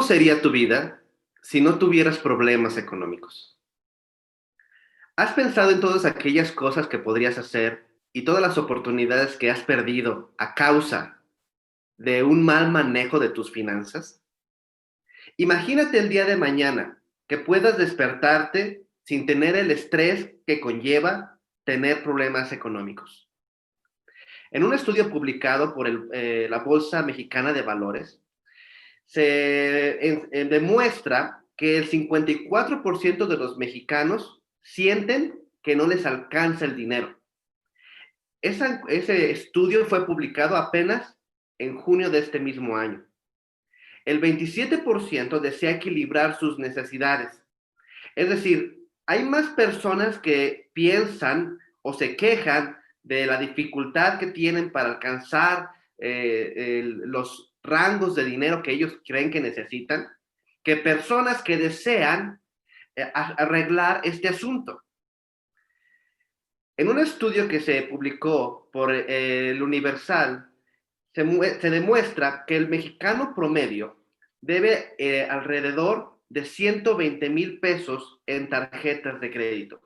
sería tu vida si no tuvieras problemas económicos? ¿Has pensado en todas aquellas cosas que podrías hacer y todas las oportunidades que has perdido a causa de un mal manejo de tus finanzas? Imagínate el día de mañana que puedas despertarte sin tener el estrés que conlleva tener problemas económicos. En un estudio publicado por la Bolsa Mexicana de Valores, demuestra que el 54% de los mexicanos sienten que no les alcanza el dinero. Ese estudio fue publicado apenas en junio de este mismo año. El 27% desea equilibrar sus necesidades. Es decir, hay más personas que piensan o se quejan de la dificultad que tienen para alcanzar los rangos de dinero que ellos creen que necesitan, que personas que desean arreglar este asunto. En un estudio que se publicó por el Universal, se demuestra que el mexicano promedio debe alrededor de 120,000 pesos en tarjetas de crédito.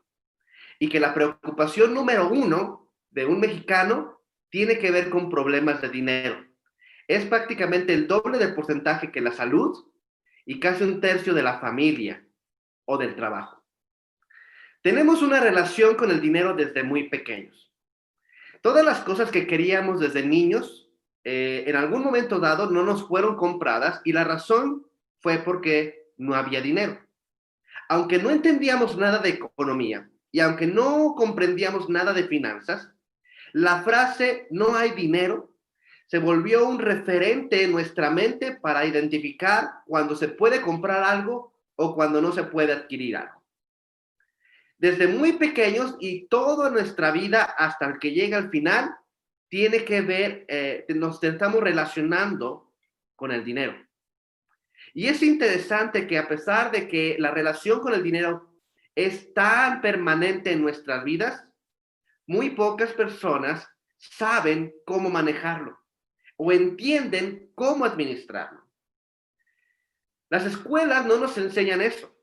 Y que la preocupación número uno de un mexicano tiene que ver con problemas de dinero. Es prácticamente el doble del porcentaje que la salud y casi un tercio de la familia o del trabajo. Tenemos una relación con el dinero desde muy pequeños. Todas las cosas que queríamos desde niños, en algún momento dado no nos fueron compradas y la razón fue porque no había dinero. Aunque no entendíamos nada de economía y aunque no comprendíamos nada de finanzas, la frase "no hay dinero" se volvió un referente en nuestra mente para identificar cuando se puede comprar algo o cuando no se puede adquirir algo. Desde muy pequeños y toda nuestra vida hasta el que llega al final, tiene que ver, nos estamos relacionando con el dinero. Y es interesante que a pesar de que la relación con el dinero es tan permanente en nuestras vidas, muy pocas personas saben cómo manejarlo o entienden cómo administrarlo. Las escuelas no nos enseñan eso.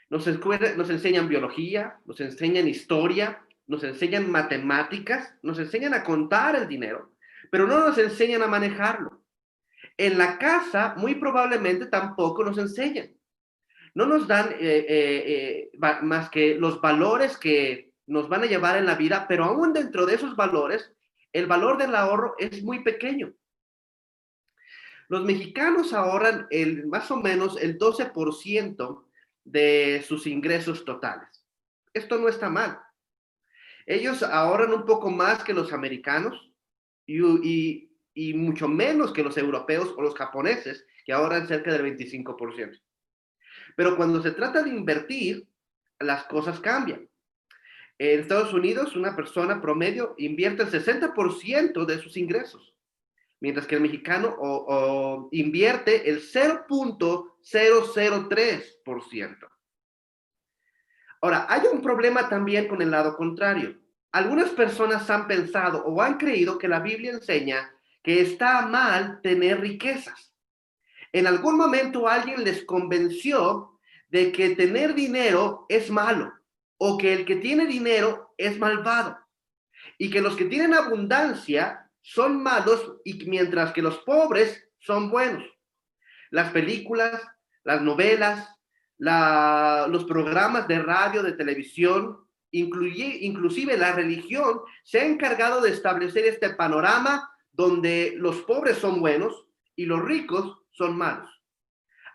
Nos enseñan biología, nos enseñan historia, nos enseñan matemáticas, nos enseñan a contar el dinero, pero no nos enseñan a manejarlo. En la casa, muy probablemente tampoco nos enseñan. No nos dan más que los valores que nos van a llevar en la vida, pero aún dentro de esos valores, el valor del ahorro es muy pequeño. Los mexicanos ahorran más o menos el 12% de sus ingresos totales. Esto no está mal. Ellos ahorran un poco más que los americanos y mucho menos que los europeos o los japoneses, que ahorran cerca del 25%. Pero cuando se trata de invertir, las cosas cambian. En Estados Unidos, una persona promedio invierte el 60% de sus ingresos, mientras que el mexicano invierte el 0.003%. Ahora, hay un problema también con el lado contrario. Algunas personas han pensado o han creído que la Biblia enseña que está mal tener riquezas. En algún momento alguien les convenció de que tener dinero es malo o que el que tiene dinero es malvado y que los que tienen abundancia son malos y mientras que los pobres son buenos. Las películas, las novelas, los programas de radio, de televisión, inclusive la religión, se ha encargado de establecer este panorama donde los pobres son buenos y los ricos son malos.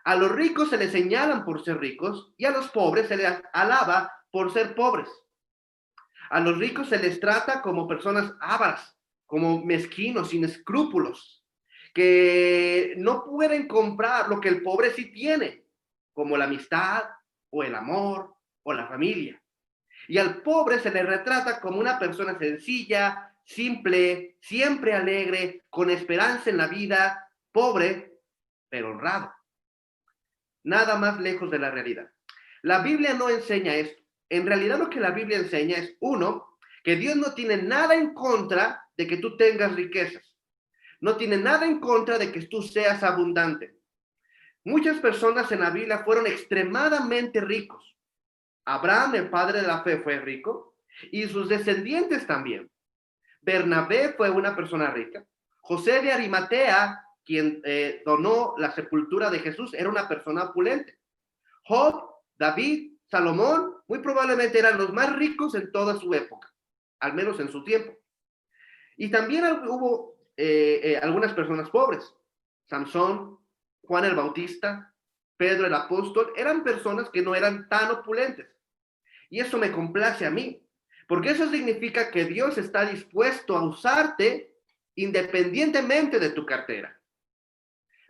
A los ricos se les señalan por ser ricos y a los pobres se les alaba por ser pobres. A los ricos se les trata como personas avaras, como mezquinos, sin escrúpulos, que no pueden comprar lo que el pobre sí tiene, como la amistad o el amor o la familia. Y al pobre se le retrata como una persona sencilla, simple, siempre alegre, con esperanza en la vida, pobre, pero honrado. Nada más lejos de la realidad. La Biblia no enseña esto. En realidad lo que la Biblia enseña es, uno, que Dios no tiene nada en contra de que tú tengas riquezas. No tiene nada en contra de que tú seas abundante. Muchas personas en la Biblia fueron extremadamente ricos. Abraham, el padre de la fe, fue rico y sus descendientes también. Bernabé fue una persona rica. José de Arimatea, quien donó la sepultura de Jesús, era una persona opulente. Job, David, Salomón, muy probablemente eran los más ricos en toda su época, al menos en su tiempo. Y también hubo algunas personas pobres. Samson, Juan el Bautista, Pedro el apóstol, eran personas que no eran tan opulentes. Y eso me complace a mí, porque eso significa que Dios está dispuesto a usarte independientemente de tu cartera.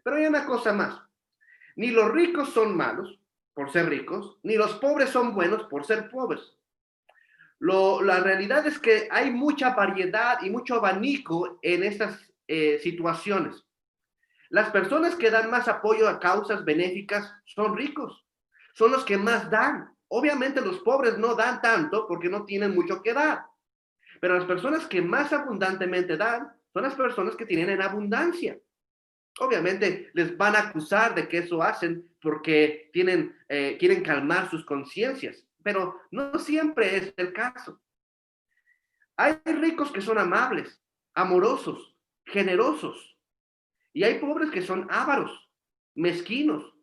Pero hay una cosa más. Ni los ricos son malos por ser ricos, ni los pobres son buenos por ser pobres. La realidad es que hay mucha variedad y mucho abanico en estas situaciones. Las personas que dan más apoyo a causas benéficas son ricos, son los que más dan. Obviamente los pobres no dan tanto porque no tienen mucho que dar, pero las personas que más abundantemente dan son las personas que tienen en abundancia. Obviamente les van a acusar de que eso hacen porque quieren calmar sus conciencias, pero no siempre es el caso. Hay ricos que son amables, amorosos, generosos, y hay pobres que son ávaros, mezquinos,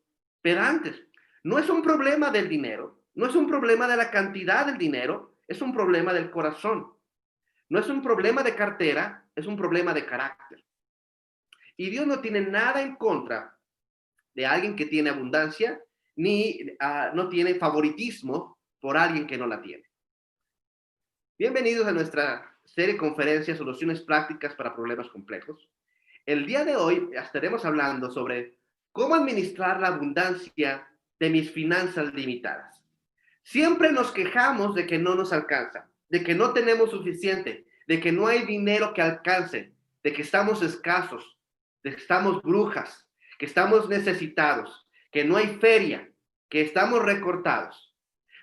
pedantes. No es un problema del dinero, no es un problema de la cantidad del dinero, es un problema del corazón. No es un problema de cartera, es un problema de carácter. Y Dios no tiene nada en contra de alguien que tiene abundancia, ni no tiene favoritismo por alguien que no la tiene. Bienvenidos a nuestra serie de conferencias, soluciones prácticas para problemas complejos. El día de hoy estaremos hablando sobre cómo administrar la abundancia de mis finanzas limitadas. Siempre nos quejamos de que no nos alcanza, de que no tenemos suficiente, de que no hay dinero que alcance, de que estamos escasos, de que estamos brujas, que estamos necesitados, que no hay feria, que estamos recortados.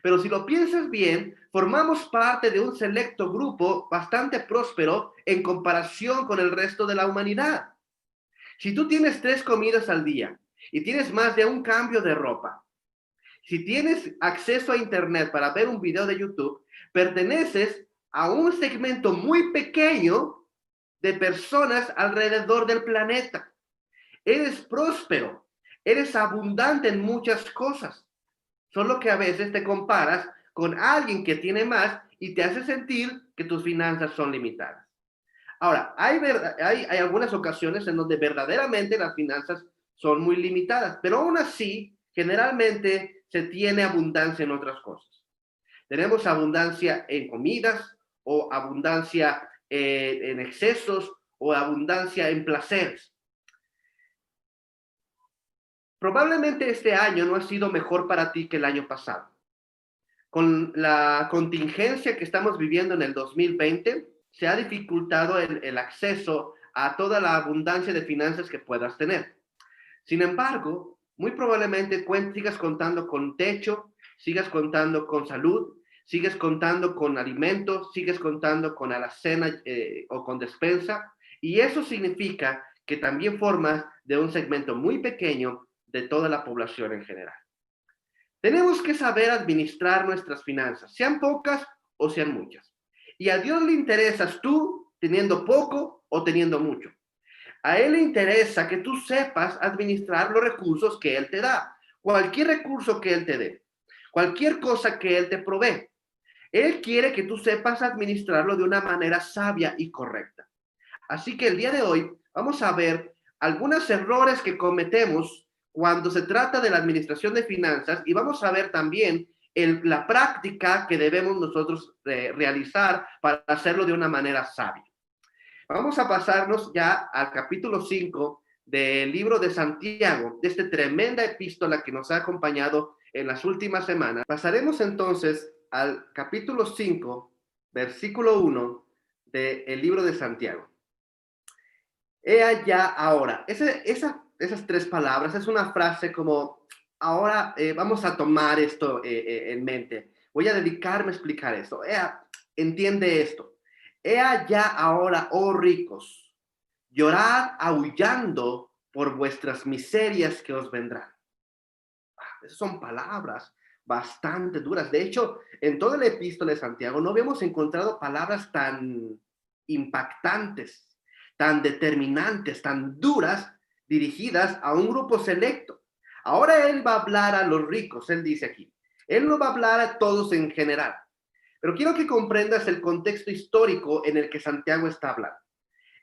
Pero si lo piensas bien, formamos parte de un selecto grupo bastante próspero en comparación con el resto de la humanidad. Si tú tienes 3 comidas al día y tienes más de un cambio de ropa, si tienes acceso a internet para ver un video de YouTube, perteneces a un segmento muy pequeño de personas alrededor del planeta. Eres próspero, eres abundante en muchas cosas, solo que a veces te comparas con alguien que tiene más y te hace sentir que tus finanzas son limitadas. Ahora, hay algunas ocasiones en donde verdaderamente las finanzas son muy limitadas, pero aún así, generalmente se tiene abundancia en otras cosas. Tenemos abundancia en comidas o abundancia en excesos o abundancia en placeres. Probablemente este año no ha sido mejor para ti que el año pasado. Con la contingencia que estamos viviendo en el 2020, se ha dificultado el acceso a toda la abundancia de finanzas que puedas tener. Sin embargo, muy probablemente sigas contando con techo, sigas contando con salud, sigues contando con alimentos, sigues contando con alacena o con despensa, y eso significa que también formas de un segmento muy pequeño de toda la población en general. Tenemos que saber administrar nuestras finanzas, sean pocas o sean muchas. Y a Dios le interesas tú teniendo poco o teniendo mucho. A Él le interesa que tú sepas administrar los recursos que Él te da. Cualquier recurso que Él te dé. Cualquier cosa que Él te provee. Él quiere que tú sepas administrarlo de una manera sabia y correcta. Así que el día de hoy vamos a ver algunos errores que cometemos cuando se trata de la administración de finanzas y vamos a ver también la práctica que debemos nosotros realizar para hacerlo de una manera sabia. Vamos a pasarnos ya al capítulo 5 del libro de Santiago, de esta tremenda epístola que nos ha acompañado en las últimas semanas. Pasaremos entonces al capítulo 5, versículo 1 del libro de Santiago. He allá ahora. Esas 3 palabras es una frase como, ahora vamos a tomar esto en mente. Voy a dedicarme a explicar esto. Entiende esto. He allá ahora, oh ricos, llorad aullando por vuestras miserias que os vendrán. Esas son palabras bastante duras. De hecho, en toda la epístola de Santiago no habíamos encontrado palabras tan impactantes, tan determinantes, tan duras, dirigidas a un grupo selecto. Ahora él va a hablar a los ricos, él dice aquí. Él no va a hablar a todos en general. Pero quiero que comprendas el contexto histórico en el que Santiago está hablando.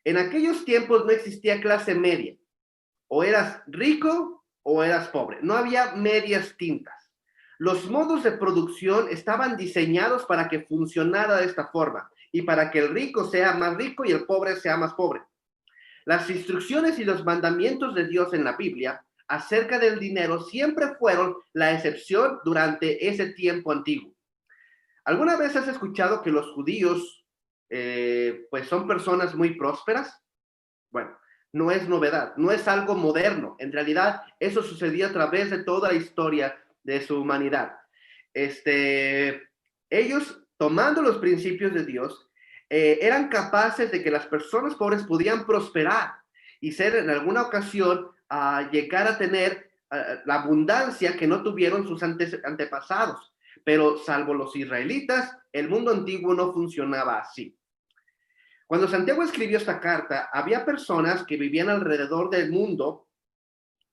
En aquellos tiempos no existía clase media. O eras rico o eras pobre. No había medias tintas. Los modos de producción estaban diseñados para que funcionara de esta forma y para que el rico sea más rico y el pobre sea más pobre. Las instrucciones y los mandamientos de Dios en la Biblia acerca del dinero siempre fueron la excepción durante ese tiempo antiguo. ¿Alguna vez has escuchado que los judíos pues son personas muy prósperas? Bueno, no es novedad, no es algo moderno. En realidad, eso sucedió a través de toda la historia de su humanidad. Ellos, tomando los principios de Dios, eran capaces de que las personas pobres podían prosperar y ser en alguna ocasión llegar a tener la abundancia que no tuvieron sus antepasados. Pero salvo los israelitas, el mundo antiguo no funcionaba así. Cuando Santiago escribió esta carta, había personas que vivían alrededor del mundo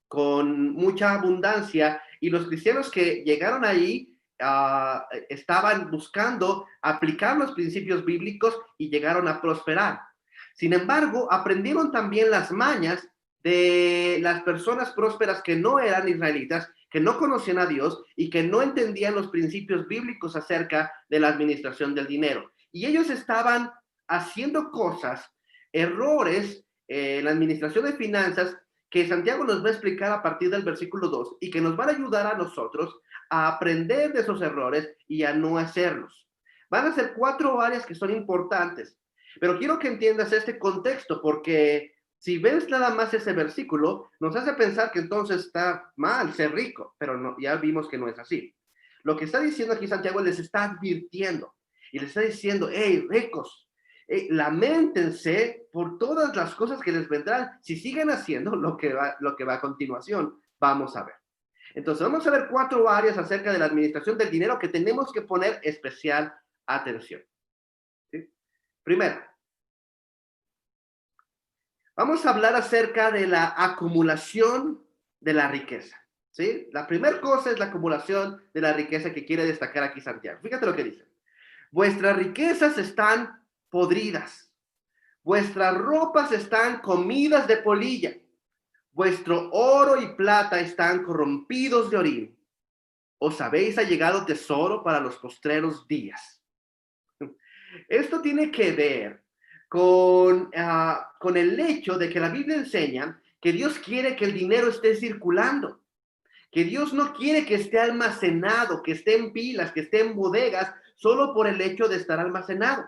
con mucha abundancia y los cristianos que llegaron ahí estaban buscando aplicar los principios bíblicos y llegaron a prosperar. Sin embargo, aprendieron también las mañas de las personas prósperas que no eran israelitas, que no conocían a Dios y que no entendían los principios bíblicos acerca de la administración del dinero. Y ellos estaban haciendo cosas, errores en la administración de finanzas que Santiago nos va a explicar a partir del versículo 2 y que nos van a ayudar a nosotros a aprender de esos errores y a no hacerlos. Van a ser 4 áreas que son importantes, pero quiero que entiendas este contexto porque si ves nada más ese versículo, nos hace pensar que entonces está mal ser rico, pero no, ya vimos que no es así. Lo que está diciendo aquí Santiago les está advirtiendo y les está diciendo, hey, ricos, lamentense por todas las cosas que les vendrán si siguen haciendo lo que va a continuación. Vamos a ver. Entonces, vamos a ver 4 áreas acerca de la administración del dinero que tenemos que poner especial atención. ¿Sí? Primero, vamos a hablar acerca de la acumulación de la riqueza. ¿Sí? La primera cosa es la acumulación de la riqueza que quiere destacar aquí Santiago. Fíjate lo que dice. Vuestras riquezas están podridas. Vuestras ropas están comidas de polilla. Vuestro oro y plata están corrompidos de orín. Os habéis allegado tesoro para los postreros días. Esto tiene que ver con el hecho de que la Biblia enseña que Dios quiere que el dinero esté circulando, que Dios no quiere que esté almacenado, que esté en pilas, que esté en bodegas, solo por el hecho de estar almacenado.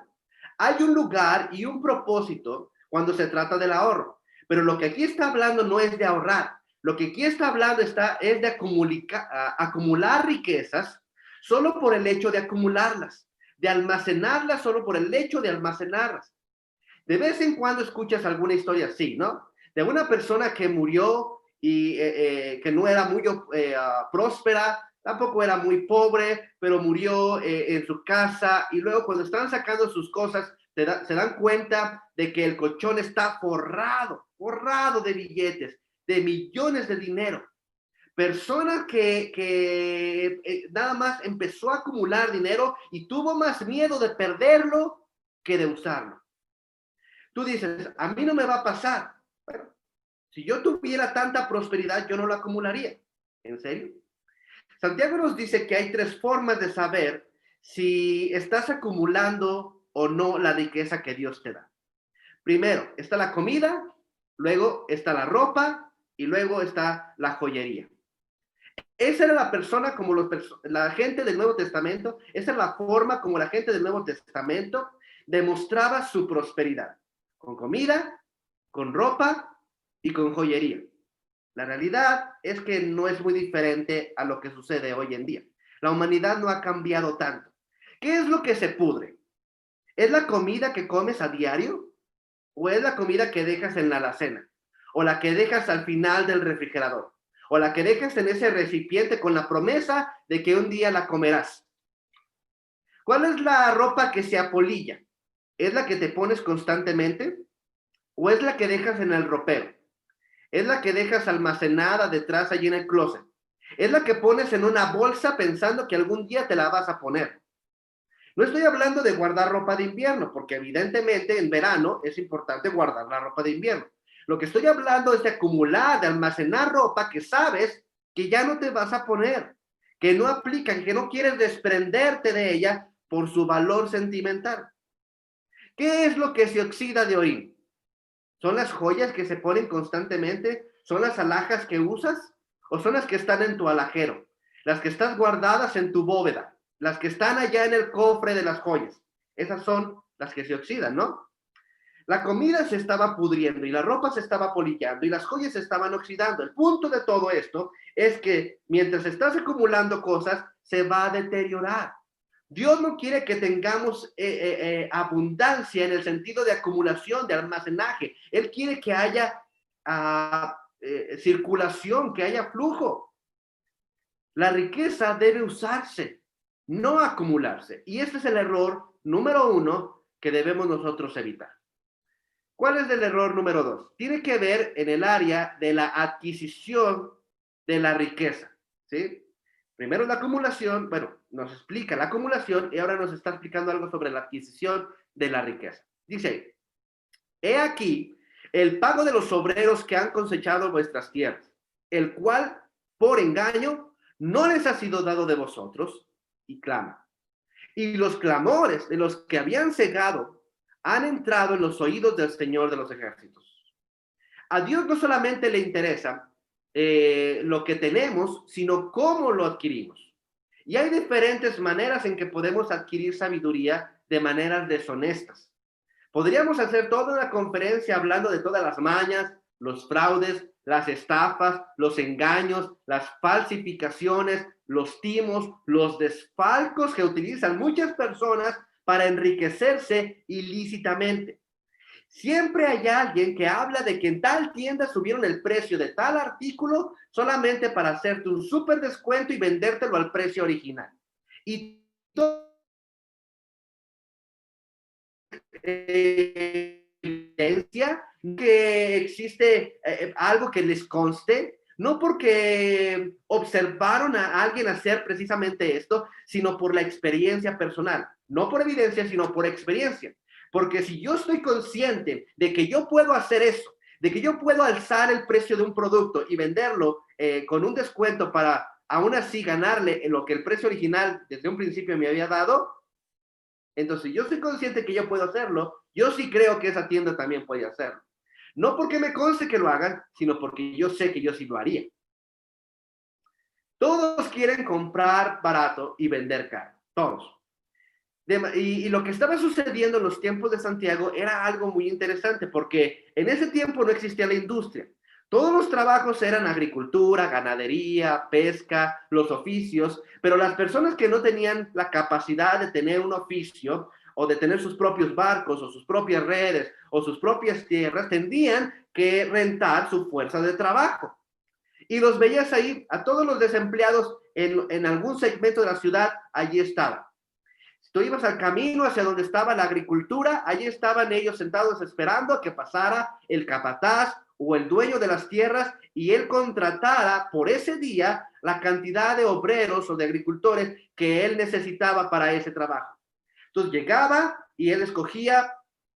Hay un lugar y un propósito cuando se trata del ahorro, pero lo que aquí está hablando no es de ahorrar, lo que aquí está hablando es de acumular riquezas solo por el hecho de acumularlas, de almacenarlas solo por el hecho de almacenarlas. De vez en cuando escuchas alguna historia así, ¿no? De una persona que murió y que no era muy próspera, tampoco era muy pobre, pero murió en su casa y luego cuando están sacando sus cosas se dan cuenta de que el colchón está forrado de billetes, de millones de dinero. Persona que nada más empezó a acumular dinero y tuvo más miedo de perderlo que de usarlo. Tú dices, a mí no me va a pasar. Bueno, si yo tuviera tanta prosperidad, yo no la acumularía. ¿En serio? Santiago nos dice que hay 3 formas de saber si estás acumulando o no la riqueza que Dios te da. Primero, está la comida, luego está la ropa y luego está la joyería. Esa era la persona como la gente del Nuevo Testamento, esa es la forma como la gente del Nuevo Testamento demostraba su prosperidad. Con comida, con ropa y con joyería. La realidad es que no es muy diferente a lo que sucede hoy en día. La humanidad no ha cambiado tanto. ¿Qué es lo que se pudre? ¿Es la comida que comes a diario? ¿O es la comida que dejas en la alacena? ¿O la que dejas al final del refrigerador? o la que dejas en ese recipiente con la promesa de que un día la comerás? ¿Cuál es la ropa que se apolilla? ¿Es la que te pones constantemente o es la que dejas en el ropero? ¿Es la que dejas almacenada detrás allí en el closet? ¿Es la que pones en una bolsa pensando que algún día te la vas a poner? No estoy hablando de guardar ropa de invierno, porque evidentemente en verano es importante guardar la ropa de invierno. Lo que estoy hablando es de acumular, de almacenar ropa que sabes que ya no te vas a poner, que no aplican, que no quieres desprenderte de ella por su valor sentimental. ¿Qué es lo que se oxida de orín? ¿Son las joyas que se ponen constantemente? ¿Son las alhajas que usas? ¿O son las que están en tu alajero? Las que están guardadas en tu bóveda, las que están allá en el cofre de las joyas. Esas son las que se oxidan, ¿no? La comida se estaba pudriendo y la ropa se estaba polillando y las joyas se estaban oxidando. El punto de todo esto es que mientras estás acumulando cosas, se va a deteriorar. Dios no quiere que tengamos abundancia en el sentido de acumulación, de almacenaje. Él quiere que haya circulación, que haya flujo. La riqueza debe usarse, no acumularse. Y este es el error número 1 que debemos nosotros evitar. ¿Cuál es el error número 2? Tiene que ver en el área de la adquisición de la riqueza, ¿sí? Primero la acumulación, bueno, nos explica la acumulación y ahora nos está explicando algo sobre la adquisición de la riqueza. Dice, he aquí el pago de los obreros que han cosechado vuestras tierras, el cual por engaño no les ha sido dado de vosotros, y clama. Y los clamores de los que habían cegado han entrado en los oídos del Señor de los ejércitos. A Dios no solamente le interesa lo que tenemos, sino cómo lo adquirimos. Y hay diferentes maneras en que podemos adquirir sabiduría de maneras deshonestas. Podríamos hacer toda una conferencia hablando de todas las mañas, los fraudes, las estafas, los engaños, las falsificaciones, los timos, los desfalcos que utilizan muchas personas para enriquecerse ilícitamente. Siempre hay alguien que habla de que en tal tienda subieron el precio de tal artículo solamente para hacerte un súper descuento y vendértelo al precio original. Y todo evidencia que existe algo que les conste, no porque observaron a alguien hacer precisamente esto, sino por la experiencia personal, no por evidencia, sino por experiencia. Porque si yo estoy consciente de que yo puedo hacer eso, de que yo puedo alzar el precio de un producto y venderlo con un descuento para aún así ganarle lo que el precio original desde un principio me había dado, entonces yo soy consciente que yo puedo hacerlo, yo sí creo que esa tienda también puede hacerlo. No porque me conste que lo hagan, sino porque yo sé que yo sí lo haría. Todos quieren comprar barato y vender caro, todos. Y lo que estaba sucediendo en los tiempos de Santiago era algo muy interesante, porque en ese tiempo no existía la industria. Todos los trabajos eran agricultura, ganadería, pesca, los oficios, pero las personas que no tenían la capacidad de tener un oficio o de tener sus propios barcos o sus propias redes o sus propias tierras, tendrían que rentar su fuerza de trabajo. Y los veías ahí, a todos los desempleados en algún segmento de la ciudad, allí estaban. Si tú ibas al camino hacia donde estaba la agricultura, allí estaban ellos sentados esperando a que pasara el capataz o el dueño de las tierras y él contratara por ese día la cantidad de obreros o de agricultores que él necesitaba para ese trabajo. Entonces llegaba y él escogía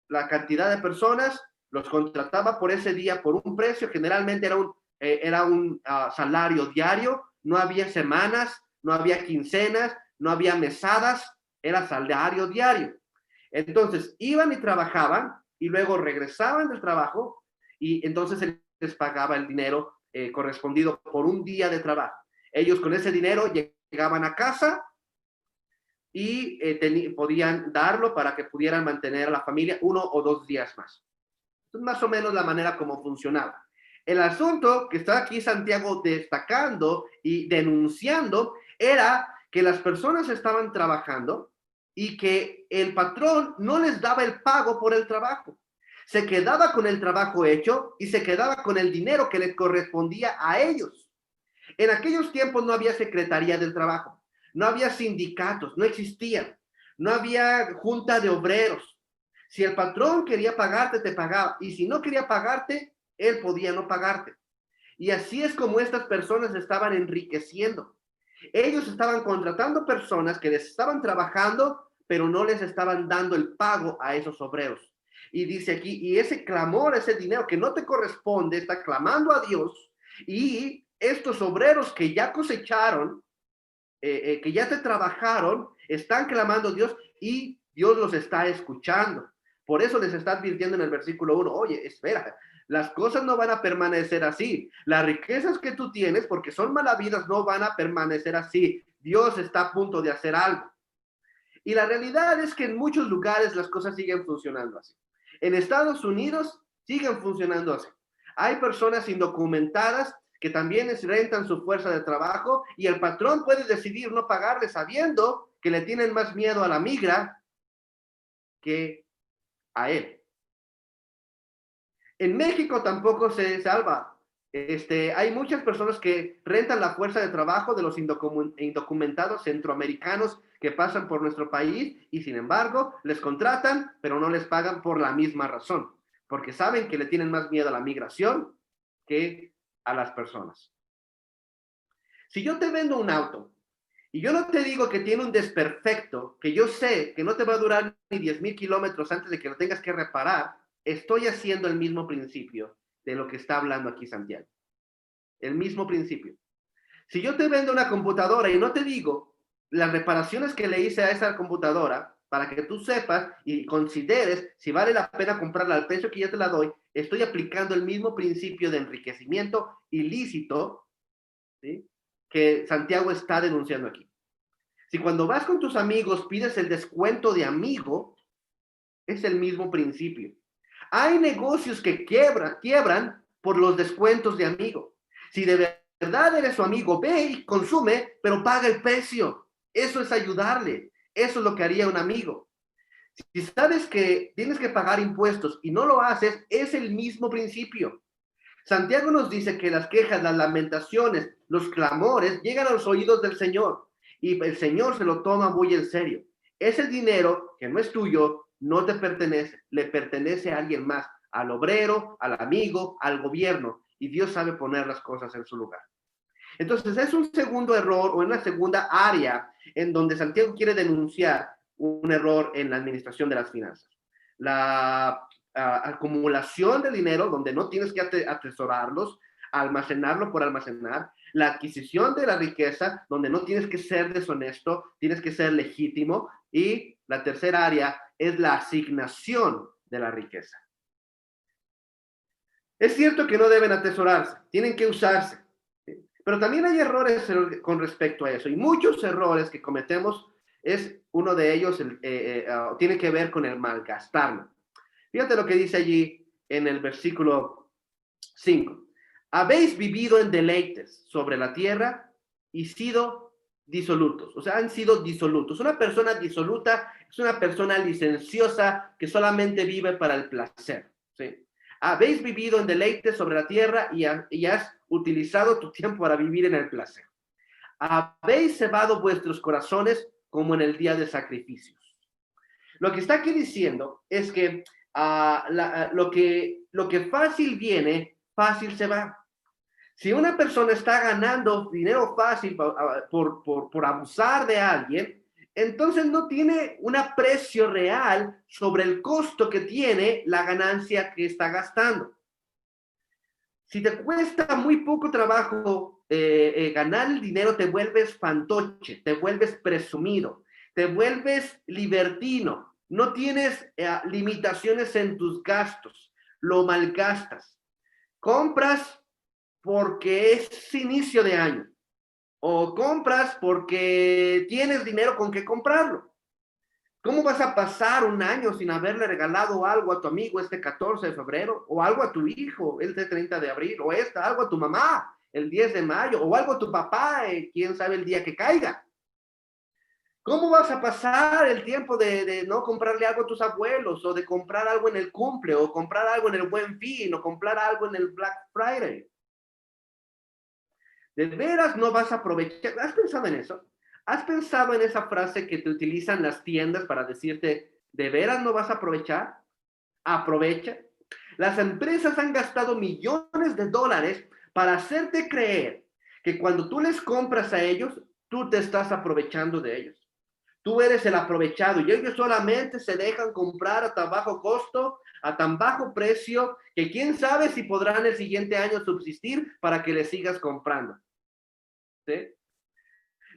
la cantidad de personas, los contrataba por ese día por un precio, generalmente era un salario diario, no había semanas, no había quincenas, no había mesadas, era salario diario. Entonces, iban y trabajaban y luego regresaban del trabajo y entonces se les pagaba el dinero correspondido por un día de trabajo. Ellos con ese dinero llegaban a casa y podían darlo para que pudieran mantener a la familia 1 o 2 días más. Es más o menos la manera como funcionaba. El asunto que está aquí Santiago destacando y denunciando era que las personas estaban trabajando y que el patrón no les daba el pago por el trabajo. Se quedaba con el trabajo hecho y se quedaba con el dinero que les correspondía a ellos. En aquellos tiempos no había Secretaría del Trabajo, no había sindicatos, no existían, no había junta de obreros. Si el patrón quería pagarte, te pagaba, y si no quería pagarte, él podía no pagarte. Y así es como estas personas se estaban enriqueciendo. Ellos estaban contratando personas que les estaban trabajando, pero no les estaban dando el pago a esos obreros. Y dice aquí, y ese clamor, ese dinero que no te corresponde, está clamando a Dios, y estos obreros que ya cosecharon, que ya te trabajaron, están clamando a Dios y Dios los está escuchando. Por eso les está advirtiendo en el versículo 1, oye, espera, las cosas no van a permanecer así. Las riquezas que tú tienes, porque son malavidas, no van a permanecer así. Dios está a punto de hacer algo. Y la realidad es que en muchos lugares las cosas siguen funcionando así. En Estados Unidos siguen funcionando así. Hay personas indocumentadas que también les rentan su fuerza de trabajo y el patrón puede decidir no pagarle sabiendo que le tienen más miedo a la migra que a él. En México tampoco se salva. Hay muchas personas que rentan la fuerza de trabajo de los indocumentados centroamericanos que pasan por nuestro país y sin embargo les contratan, pero no les pagan por la misma razón, porque saben que le tienen más miedo a la migración que a las personas. Si yo te vendo un auto y yo no te digo que tiene un desperfecto, que yo sé que no te va a durar ni 10,000 kilómetros antes de que lo tengas que reparar, estoy haciendo el mismo principio de lo que está hablando aquí Santiago. El mismo principio. Si yo te vendo una computadora y no te digo las reparaciones que le hice a esa computadora para que tú sepas y consideres si vale la pena comprarla al precio que ya te la doy, estoy aplicando el mismo principio de enriquecimiento ilícito, ¿sí?, que Santiago está denunciando aquí. Si cuando vas con tus amigos pides el descuento de amigo, es el mismo principio. Hay negocios que quiebran por los descuentos de amigo. Si de verdad eres su amigo, ve y consume, pero paga el precio. Eso es ayudarle. Eso es lo que haría un amigo. Si sabes que tienes que pagar impuestos y no lo haces, es el mismo principio. Santiago nos dice que las quejas, las lamentaciones, los clamores llegan a los oídos del Señor y el Señor se lo toma muy en serio. Ese dinero que no es tuyo, no te pertenece, le pertenece a alguien más, al obrero, al amigo, al gobierno, y Dios sabe poner las cosas en su lugar. Entonces es un segundo error o una segunda área en donde Santiago quiere denunciar un error en la administración de las finanzas. La acumulación de dinero donde no tienes que atesorarlos, almacenarlo por almacenar, la adquisición de la riqueza donde no tienes que ser deshonesto, tienes que ser legítimo, y la tercera área es la asignación de la riqueza. Es cierto que no deben atesorarse, tienen que usarse, pero también hay errores con respecto a eso, y muchos errores que cometemos, es uno de ellos, tiene que ver con el malgastarlo. Fíjate lo que dice allí en el versículo 5. Habéis vivido en deleites sobre la tierra y sido disolutos. O sea, han sido disolutos. Una persona disoluta es una persona licenciosa que solamente vive para el placer, ¿sí? Habéis vivido en deleites sobre la tierra y has utilizado tu tiempo para vivir en el placer. Habéis cebado vuestros corazones como en el día de sacrificios. Lo que está aquí diciendo es que lo que fácil viene, fácil se va. Si una persona está ganando dinero fácil por abusar de alguien, entonces no tiene un aprecio real sobre el costo que tiene la ganancia que está gastando. Si te cuesta muy poco trabajo ganar el dinero, te vuelves fantoche, te vuelves presumido, te vuelves libertino, no tienes limitaciones en tus gastos, lo malgastas. Compras porque es inicio de año o compras porque tienes dinero con que comprarlo. ¿Cómo vas a pasar un año sin haberle regalado algo a tu amigo este 14 de febrero? O algo a tu hijo este 30 de abril, o algo a tu mamá el 10 de mayo, o algo a tu papá, quién sabe el día que caiga. ¿Cómo vas a pasar el tiempo de no comprarle algo a tus abuelos, o de comprar algo en el cumple, o comprar algo en el Buen Fin, o comprar algo en el Black Friday? ¿De veras no vas a aprovechar? ¿Has pensado en eso? ¿Has pensado en esa frase que te utilizan las tiendas para decirte, ¿de veras no vas a aprovechar? Aprovecha. Las empresas han gastado millones de dólares para hacerte creer que cuando tú les compras a ellos, tú te estás aprovechando de ellos. Tú eres el aprovechado y ellos solamente se dejan comprar a tan bajo costo, a tan bajo precio, que quién sabe si podrán el siguiente año subsistir para que les sigas comprando. ¿Sí?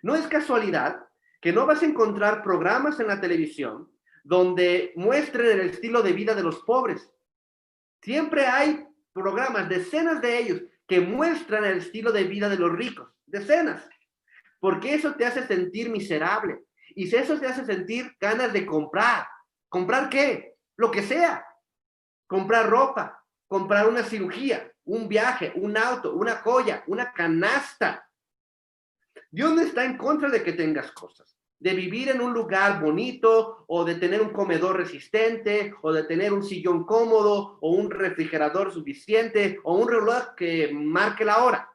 No es casualidad que no vas a encontrar programas en la televisión donde muestren el estilo de vida de los pobres. Siempre hay programas, decenas de ellos, que muestran el estilo de vida de los ricos. Decenas. Porque eso te hace sentir miserable. Y si eso te hace sentir ganas de comprar. ¿Comprar qué? Lo que sea. Comprar ropa, comprar una cirugía, un viaje, un auto, una joya, una canasta. Dios no está en contra de que tengas cosas, de vivir en un lugar bonito, o de tener un comedor resistente, o de tener un sillón cómodo, o un refrigerador suficiente, o un reloj que marque la hora.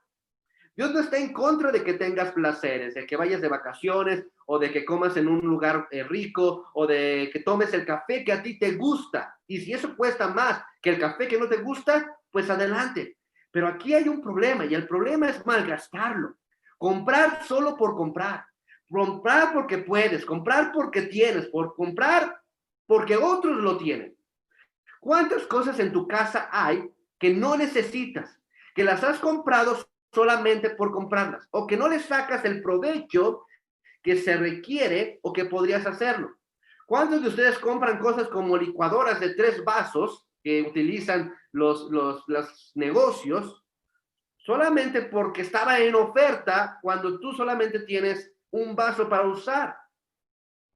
Dios no está en contra de que tengas placeres, de que vayas de vacaciones, o de que comas en un lugar rico, o de que tomes el café que a ti te gusta. Y si eso cuesta más que el café que no te gusta, pues adelante. Pero aquí hay un problema, y el problema es malgastarlo. Comprar solo por comprar. Comprar porque puedes, comprar porque tienes, por comprar porque otros lo tienen. ¿Cuántas cosas en tu casa hay que no necesitas, que las has comprado solamente por comprarlas, o que no le sacas el provecho que se requiere o que podrías hacerlo? ¿Cuántos de ustedes compran cosas como licuadoras de 3 vasos que utilizan los negocios solamente porque estaba en oferta cuando tú solamente tienes un vaso para usar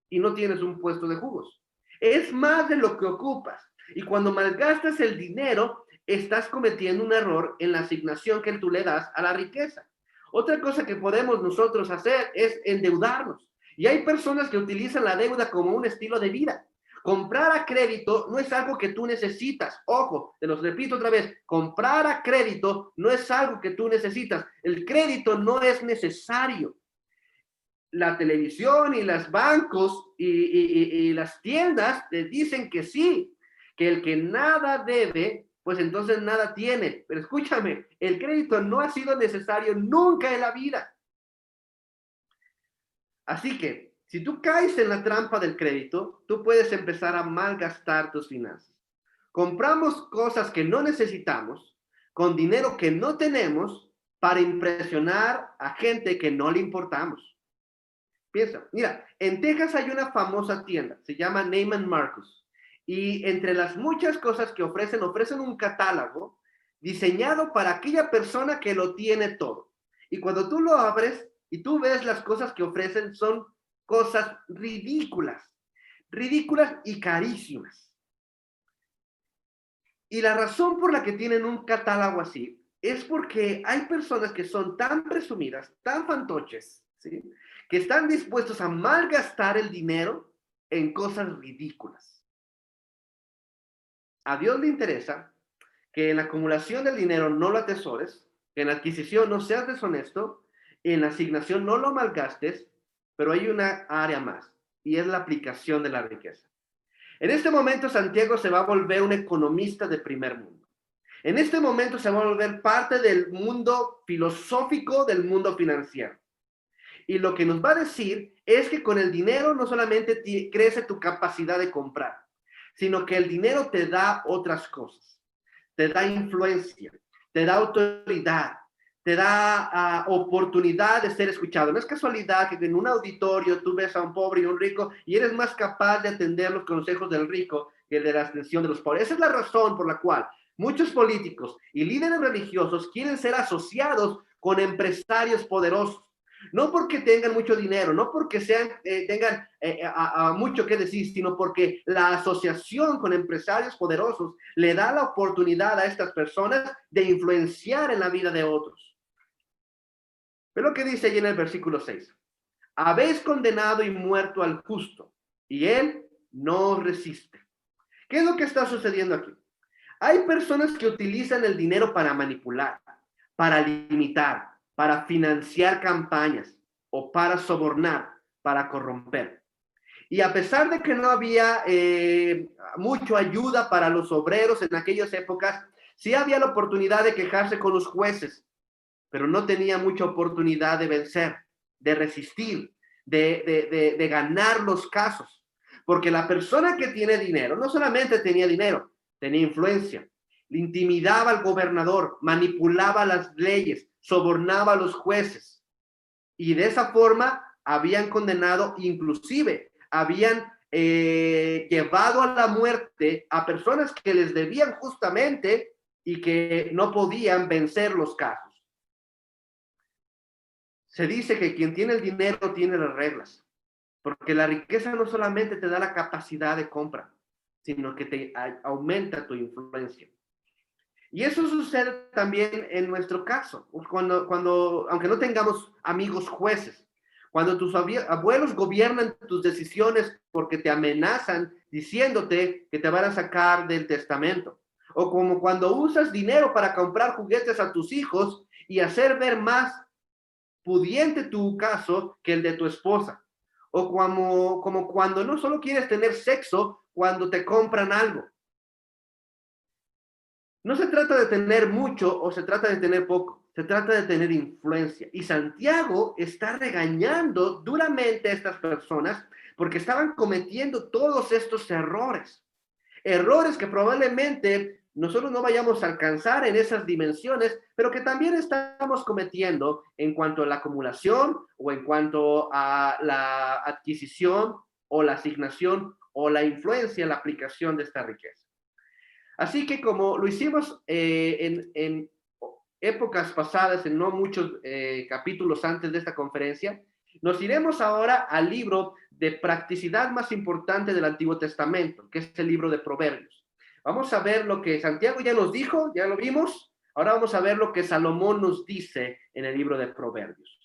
y no tienes un puesto de jugos? Es más de lo que ocupas. Y cuando malgastas el dinero, estás cometiendo un error en la asignación que tú le das a la riqueza. Otra cosa que podemos nosotros hacer es endeudarnos. Y hay personas que utilizan la deuda como un estilo de vida. Comprar a crédito no es algo que tú necesitas. Ojo, te los repito otra vez, comprar a crédito no es algo que tú necesitas. El crédito no es necesario. La televisión y los bancos y las tiendas te dicen que sí, que el que nada debe, pues entonces nada tiene. Pero escúchame, el crédito no ha sido necesario nunca en la vida. Así que, si tú caes en la trampa del crédito, tú puedes empezar a malgastar tus finanzas. Compramos cosas que no necesitamos con dinero que no tenemos para impresionar a gente que no le importamos. Piensa, mira, en Texas hay una famosa tienda, se llama Neiman Marcus, y entre las muchas cosas que ofrecen un catálogo diseñado para aquella persona que lo tiene todo. Y cuando tú lo abres y tú ves las cosas que ofrecen, son cosas ridículas, ridículas y carísimas. Y la razón por la que tienen un catálogo así es porque hay personas que son tan presumidas, tan fantoches, ¿sí?, que están dispuestos a malgastar el dinero en cosas ridículas. A Dios le interesa que en la acumulación del dinero no lo atesores, que en la adquisición no seas deshonesto, en la asignación no lo malgastes, pero hay una área más, y es la aplicación de la riqueza. En este momento Santiago se va a volver un economista de primer mundo. En este momento se va a volver parte del mundo filosófico, del mundo financiero. Y lo que nos va a decir es que con el dinero no solamente crece tu capacidad de comprar, sino que el dinero te da otras cosas. Te da influencia, te da autoridad, te da oportunidad de ser escuchado. No es casualidad que en un auditorio tú ves a un pobre y un rico y eres más capaz de atender los consejos del rico que el de la atención de los pobres. Esa es la razón por la cual muchos políticos y líderes religiosos quieren ser asociados con empresarios poderosos. No porque tengan mucho dinero, no porque tengan mucho que decir, sino porque la asociación con empresarios poderosos le da la oportunidad a estas personas de influenciar en la vida de otros. Ve lo que dice allí en el versículo 6. Habéis condenado y muerto al justo, y él no resiste. ¿Qué es lo que está sucediendo aquí? Hay personas que utilizan el dinero para manipular, para limitar, para financiar campañas o para sobornar, para corromper. Y a pesar de que no había mucha ayuda para los obreros en aquellas épocas, sí había la oportunidad de quejarse con los jueces, pero no tenía mucha oportunidad de vencer, de resistir, de ganar los casos. Porque la persona que tiene dinero, no solamente tenía dinero, tenía influencia, le intimidaba al gobernador, manipulaba las leyes, sobornaba a los jueces. Y de esa forma habían condenado, inclusive habían llevado a la muerte a personas que les debían justamente y que no podían vencer los casos. Se dice que quien tiene el dinero tiene las reglas, porque la riqueza no solamente te da la capacidad de compra, sino que te aumenta tu influencia. Y eso sucede también en nuestro caso, aunque no tengamos amigos jueces, cuando tus abuelos gobiernan tus decisiones porque te amenazan diciéndote que te van a sacar del testamento, o como cuando usas dinero para comprar juguetes a tus hijos y hacer ver más pudiente tu caso que el de tu esposa, o como cuando no solo quieres tener sexo cuando te compran algo. No se trata de tener mucho o se trata de tener poco, se trata de tener influencia. Y Santiago está regañando duramente a estas personas porque estaban cometiendo todos estos errores. Errores que probablemente nosotros no vayamos a alcanzar en esas dimensiones, pero que también estamos cometiendo en cuanto a la acumulación o en cuanto a la adquisición o la asignación o la influencia, la aplicación de esta riqueza. Así que como lo hicimos en épocas pasadas, en no muchos capítulos antes de esta conferencia, nos iremos ahora al libro de practicidad más importante del Antiguo Testamento, que es el libro de Proverbios. Vamos a ver lo que Santiago ya nos dijo, ya lo vimos. Ahora vamos a ver lo que Salomón nos dice en el libro de Proverbios.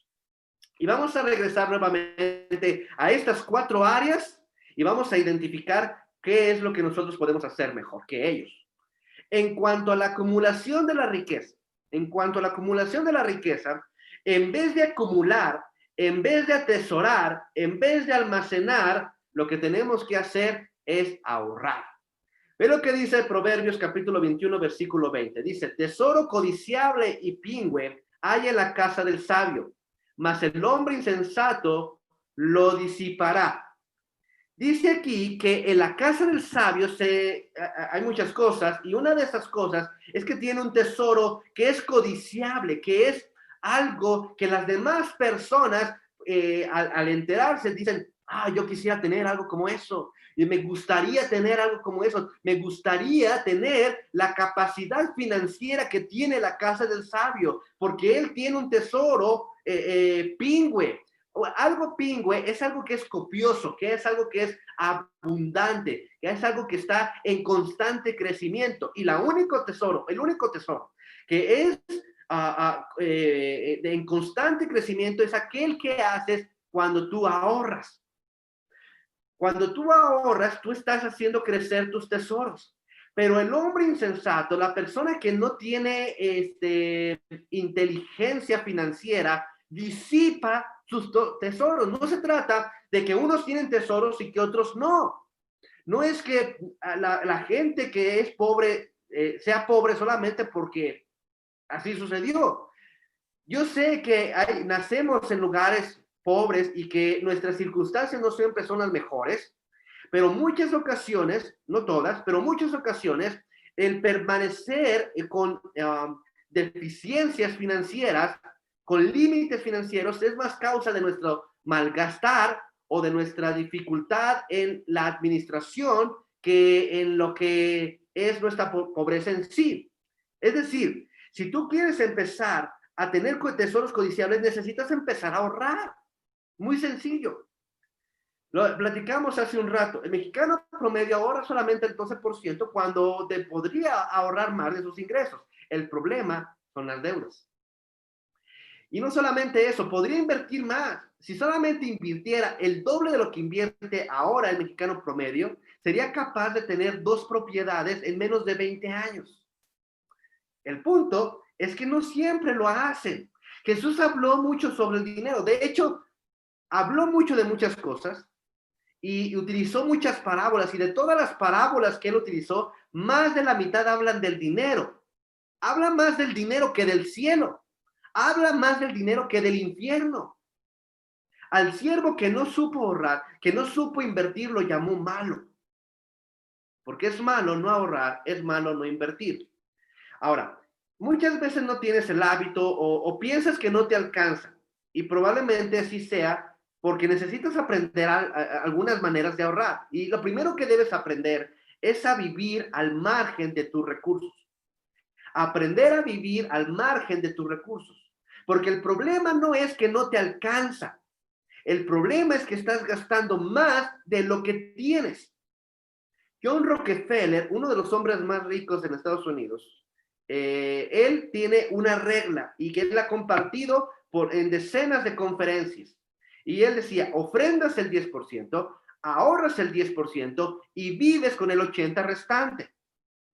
Y vamos a regresar nuevamente a estas 4 áreas y vamos a identificar qué es lo que nosotros podemos hacer mejor que ellos. En cuanto a la acumulación de la riqueza, en vez de acumular, en vez de atesorar, en vez de almacenar, lo que tenemos que hacer es ahorrar. Ve lo que dice Proverbios capítulo 21, versículo 20. Dice, tesoro codiciable y pingüe hay en la casa del sabio, mas el hombre insensato lo disipará. Dice aquí que en la casa del sabio hay muchas cosas y una de esas cosas es que tiene un tesoro que es codiciable, que es algo que las demás personas al enterarse dicen, yo quisiera tener algo como eso, y me gustaría tener algo como eso, me gustaría tener la capacidad financiera que tiene la casa del sabio, porque él tiene un tesoro pingüe. Algo pingüe es algo que es copioso, que es algo que es abundante, que es algo que está en constante crecimiento. Y el único tesoro que es en constante crecimiento es aquel que haces cuando tú ahorras. Cuando tú ahorras, tú estás haciendo crecer tus tesoros. Pero el hombre insensato, la persona que no tiene inteligencia financiera, disipa sus tesoros. No se trata de que unos tienen tesoros y que otros no. No es que la gente que es pobre sea pobre solamente porque así sucedió. Yo sé que nacemos en lugares pobres y que nuestras circunstancias no siempre son las mejores, pero muchas ocasiones, no todas, pero muchas ocasiones, el permanecer con deficiencias financieras, con límites financieros, es más causa de nuestro malgastar o de nuestra dificultad en la administración que en lo que es nuestra pobreza en sí. Es decir, si tú quieres empezar a tener tesoros codiciables, necesitas empezar a ahorrar. Muy sencillo. Lo platicamos hace un rato. El mexicano promedio ahorra solamente el 12% cuando podría ahorrar más de sus ingresos. El problema son las deudas. Y no solamente eso, podría invertir más. Si solamente invirtiera el doble de lo que invierte ahora el mexicano promedio, sería capaz de tener 2 propiedades en menos de 20 años. El punto es que no siempre lo hacen. Jesús habló mucho sobre el dinero. De hecho, habló mucho de muchas cosas y utilizó muchas parábolas. Y de todas las parábolas que él utilizó, más de la mitad hablan del dinero. Habla más del dinero que del cielo. Habla más del dinero que del infierno. Al siervo que no supo ahorrar, que no supo invertir, lo llamó malo. Porque es malo no ahorrar, es malo no invertir. Ahora, muchas veces no tienes el hábito o piensas que no te alcanza. Y probablemente así sea porque necesitas aprender algunas maneras de ahorrar. Y lo primero que debes aprender es a vivir al margen de tus recursos. Aprender a vivir al margen de tus recursos. Porque el problema no es que no te alcanza. El problema es que estás gastando más de lo que tienes. John Rockefeller, uno de los hombres más ricos en Estados Unidos, él tiene una regla y que él ha compartido en decenas de conferencias. Y él decía, ofrendas el 10%, ahorras el 10% y vives con el 80% restante.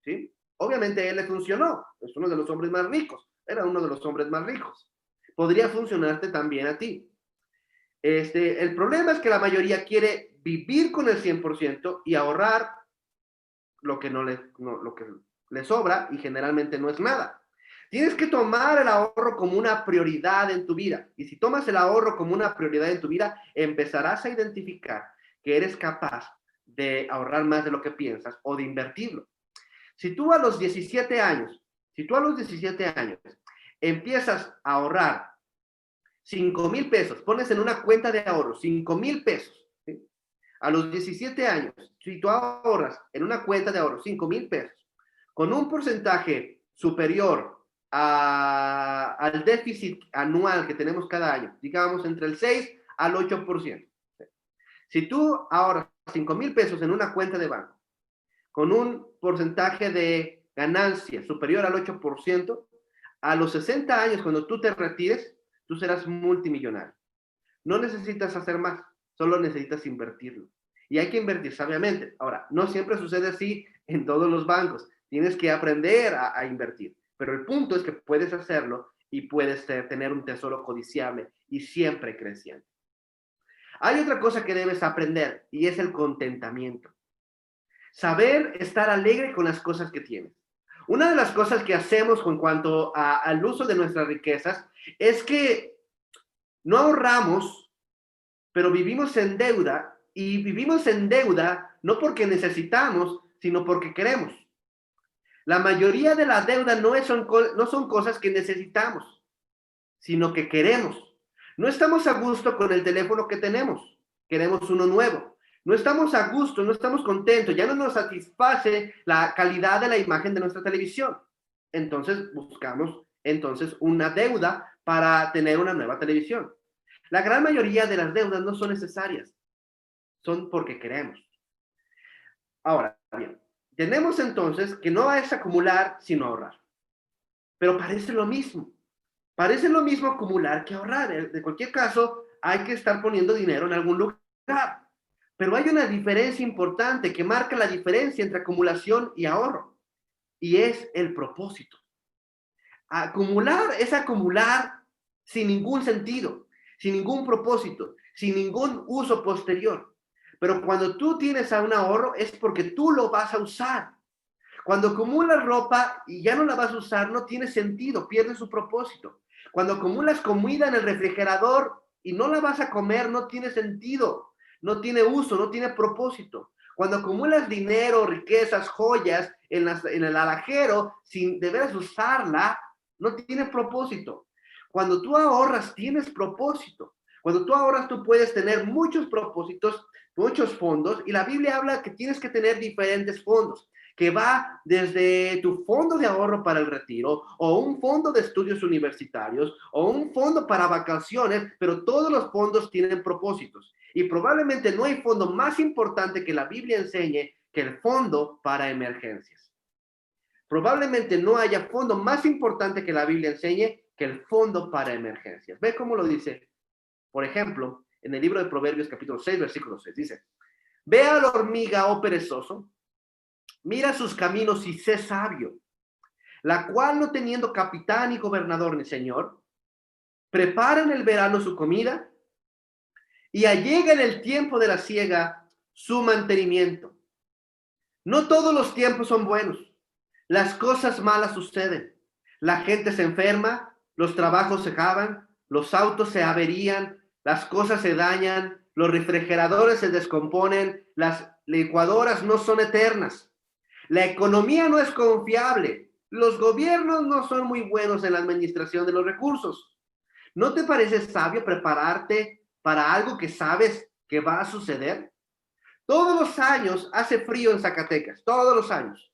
¿Sí? Obviamente a él le funcionó, es uno de los hombres más ricos, era uno de los hombres más ricos. Podría funcionarte también a ti. El problema es que la mayoría quiere vivir con el 100% y ahorrar lo que lo que le sobra y generalmente no es nada. Tienes que tomar el ahorro como una prioridad en tu vida. Y si tomas el ahorro como una prioridad en tu vida, empezarás a identificar que eres capaz de ahorrar más de lo que piensas o de invertirlo. Si tú a los 17 años, empiezas a ahorrar 5,000 pesos, pones en una cuenta de ahorro 5,000 pesos, ¿sí? A los 17 años, si tú ahorras en una cuenta de ahorro 5,000 pesos, con un porcentaje superior al déficit anual que tenemos cada año, digamos entre el 6 al 8%. Si tú ahorras 5,000 pesos en una cuenta de banco, con un porcentaje de ganancia superior al 8%, a los 60 años, cuando tú te retires, tú serás multimillonario. No necesitas hacer más, solo necesitas invertirlo. Y hay que invertir sabiamente. Ahora, no siempre sucede así en todos los bancos. Tienes que aprender a invertir. Pero el punto es que puedes hacerlo y puedes tener un tesoro codiciable y siempre creciendo. Hay otra cosa que debes aprender y es el contentamiento. Saber estar alegre con las cosas que tienes. Una de las cosas que hacemos en cuanto al uso de nuestras riquezas es que no ahorramos, pero vivimos en deuda, y vivimos en deuda no porque necesitamos, sino porque queremos. La mayoría de la deuda no son cosas que necesitamos, sino que queremos. No estamos a gusto con el teléfono que tenemos, queremos uno nuevo. No estamos a gusto, no estamos contentos, ya no nos satisface la calidad de la imagen de nuestra televisión. Entonces buscamos una deuda para tener una nueva televisión. La gran mayoría de las deudas no son necesarias, son porque queremos. Ahora bien, tenemos entonces que no es acumular sino ahorrar. Pero parece lo mismo. Parece lo mismo acumular que ahorrar. De cualquier caso, hay que estar poniendo dinero en algún lugar. Pero hay una diferencia importante que marca la diferencia entre acumulación y ahorro. Y es el propósito. Acumular es acumular sin ningún sentido, sin ningún propósito, sin ningún uso posterior. Pero cuando tú tienes un ahorro es porque tú lo vas a usar. Cuando acumulas ropa y ya no la vas a usar, no tiene sentido, pierde su propósito. Cuando acumulas comida en el refrigerador y no la vas a comer, no tiene sentido, no tiene uso, no tiene propósito. Cuando acumulas dinero, riquezas, joyas en el alajero sin deber usarla, no tiene propósito. Cuando tú ahorras, tienes propósito. Cuando tú ahorras, tú puedes tener muchos propósitos, muchos fondos, y la Biblia habla que tienes que tener diferentes fondos, que va desde tu fondo de ahorro para el retiro, o un fondo de estudios universitarios, o un fondo para vacaciones, pero todos los fondos tienen propósitos. Y probablemente no hay fondo más importante que la Biblia enseñe que el fondo para emergencias. Probablemente no haya fondo más importante que la Biblia enseñe que el fondo para emergencias. ¿Ve cómo lo dice? Por ejemplo, en el libro de Proverbios capítulo 6, versículo 6, dice: ve a la hormiga, oh perezoso, mira sus caminos y sé sabio, la cual no teniendo capitán ni gobernador ni señor, prepara en el verano su comida y allega en el tiempo de la siega su mantenimiento. No todos los tiempos son buenos. Las cosas malas suceden. La gente se enferma, los trabajos se acaban, los autos se averían, las cosas se dañan, los refrigeradores se descomponen, las licuadoras no son eternas. La economía no es confiable. Los gobiernos no son muy buenos en la administración de los recursos. ¿No te parece sabio prepararte para algo que sabes que va a suceder? Todos los años hace frío en Zacatecas, todos los años.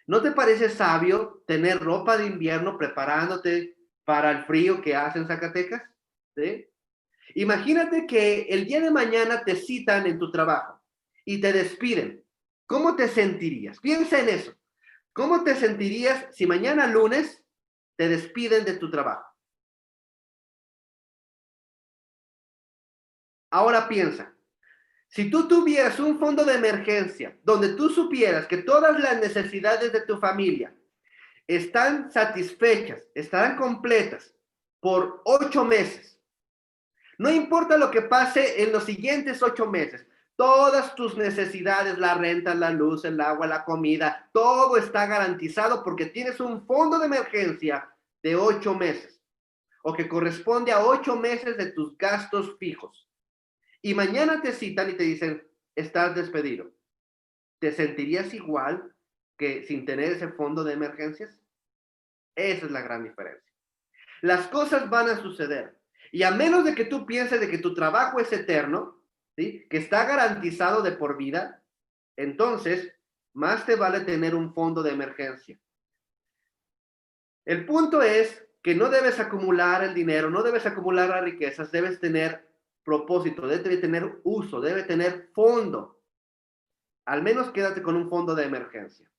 ¿No te parece sabio tener ropa de invierno preparándote para el frío que hace en Zacatecas? ¿Sí? Imagínate que el día de mañana te citan en tu trabajo y te despiden. ¿Cómo te sentirías? Piensa en eso. ¿Cómo te sentirías si mañana lunes te despiden de tu trabajo? Ahora piensa, si tú tuvieras un fondo de emergencia donde tú supieras que todas las necesidades de tu familia están satisfechas, estarán completas por 8 meses. No importa lo que pase en los siguientes 8 meses, todas tus necesidades, la renta, la luz, el agua, la comida, todo está garantizado porque tienes un fondo de emergencia de 8 meses o que corresponde a 8 meses de tus gastos fijos. Y mañana te citan y te dicen, estás despedido. ¿Te sentirías igual que sin tener ese fondo de emergencias? Esa es la gran diferencia. Las cosas van a suceder. Y a menos de que tú pienses de que tu trabajo es eterno, ¿sí? Que está garantizado de por vida, entonces más te vale tener un fondo de emergencia. El punto es que no debes acumular el dinero, no debes acumular las riquezas, debes tener propósito, debe tener uso, debe tener fondo. Al menos quédate con un fondo de emergencia.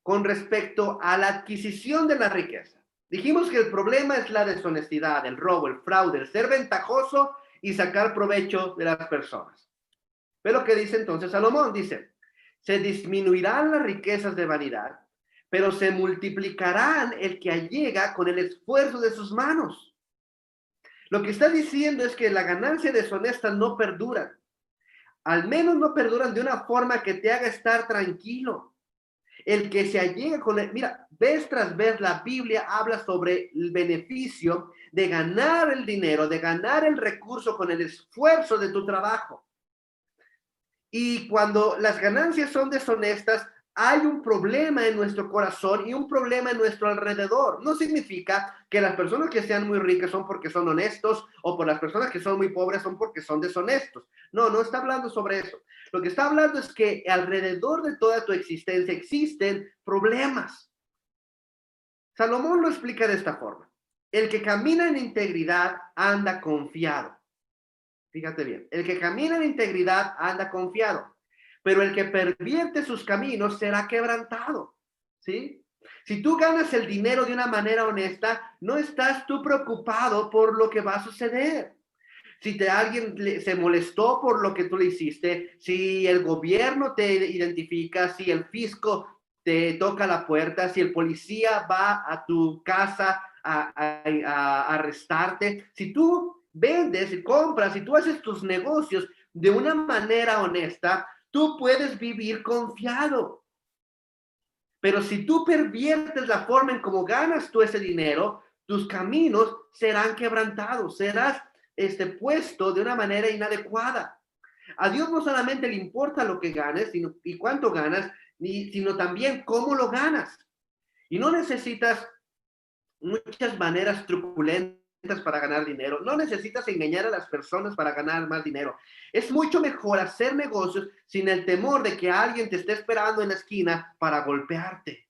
Con respecto a la adquisición de la riqueza, dijimos que el problema es la deshonestidad, el robo, el fraude, el ser ventajoso y sacar provecho de las personas. Pero lo que dice entonces Salomón, dice, se disminuirán las riquezas de vanidad, pero se multiplicarán el que allega con el esfuerzo de sus manos. Lo que está diciendo es que la ganancia deshonesta no perdura. Al menos no perduran de una forma que te haga estar tranquilo. El que se allega con el, mira, vez tras vez la Biblia habla sobre el beneficio de ganar el dinero, de ganar el recurso con el esfuerzo de tu trabajo. Y cuando las ganancias son deshonestas, hay un problema en nuestro corazón y un problema en nuestro alrededor. No significa que las personas que sean muy ricas son porque son honestos o por las personas que son muy pobres son porque son deshonestos. No, no está hablando sobre eso. Lo que está hablando es que alrededor de toda tu existencia existen problemas. Salomón lo explica de esta forma. El que camina en integridad anda confiado. Fíjate bien, el que camina en integridad anda confiado, pero el que pervierte sus caminos será quebrantado, ¿sí? Si tú ganas el dinero de una manera honesta, no estás tú preocupado por lo que va a suceder. Si alguien se molestó por lo que tú le hiciste, si el gobierno te identifica, si el fisco te toca la puerta, si el policía va a tu casa a arrestarte, si tú vendes y compras, si tú haces tus negocios de una manera honesta, tú puedes vivir confiado. Pero si tú perviertes la forma en cómo ganas tú ese dinero, tus caminos serán quebrantados, serás puesto de una manera inadecuada. A Dios no solamente le importa lo que ganes y cuánto ganas, sino también cómo lo ganas. Y no necesitas muchas maneras truculentas para ganar dinero. No necesitas engañar a las personas para ganar más dinero. Es mucho mejor hacer negocios sin el temor de que alguien te esté esperando en la esquina para golpearte.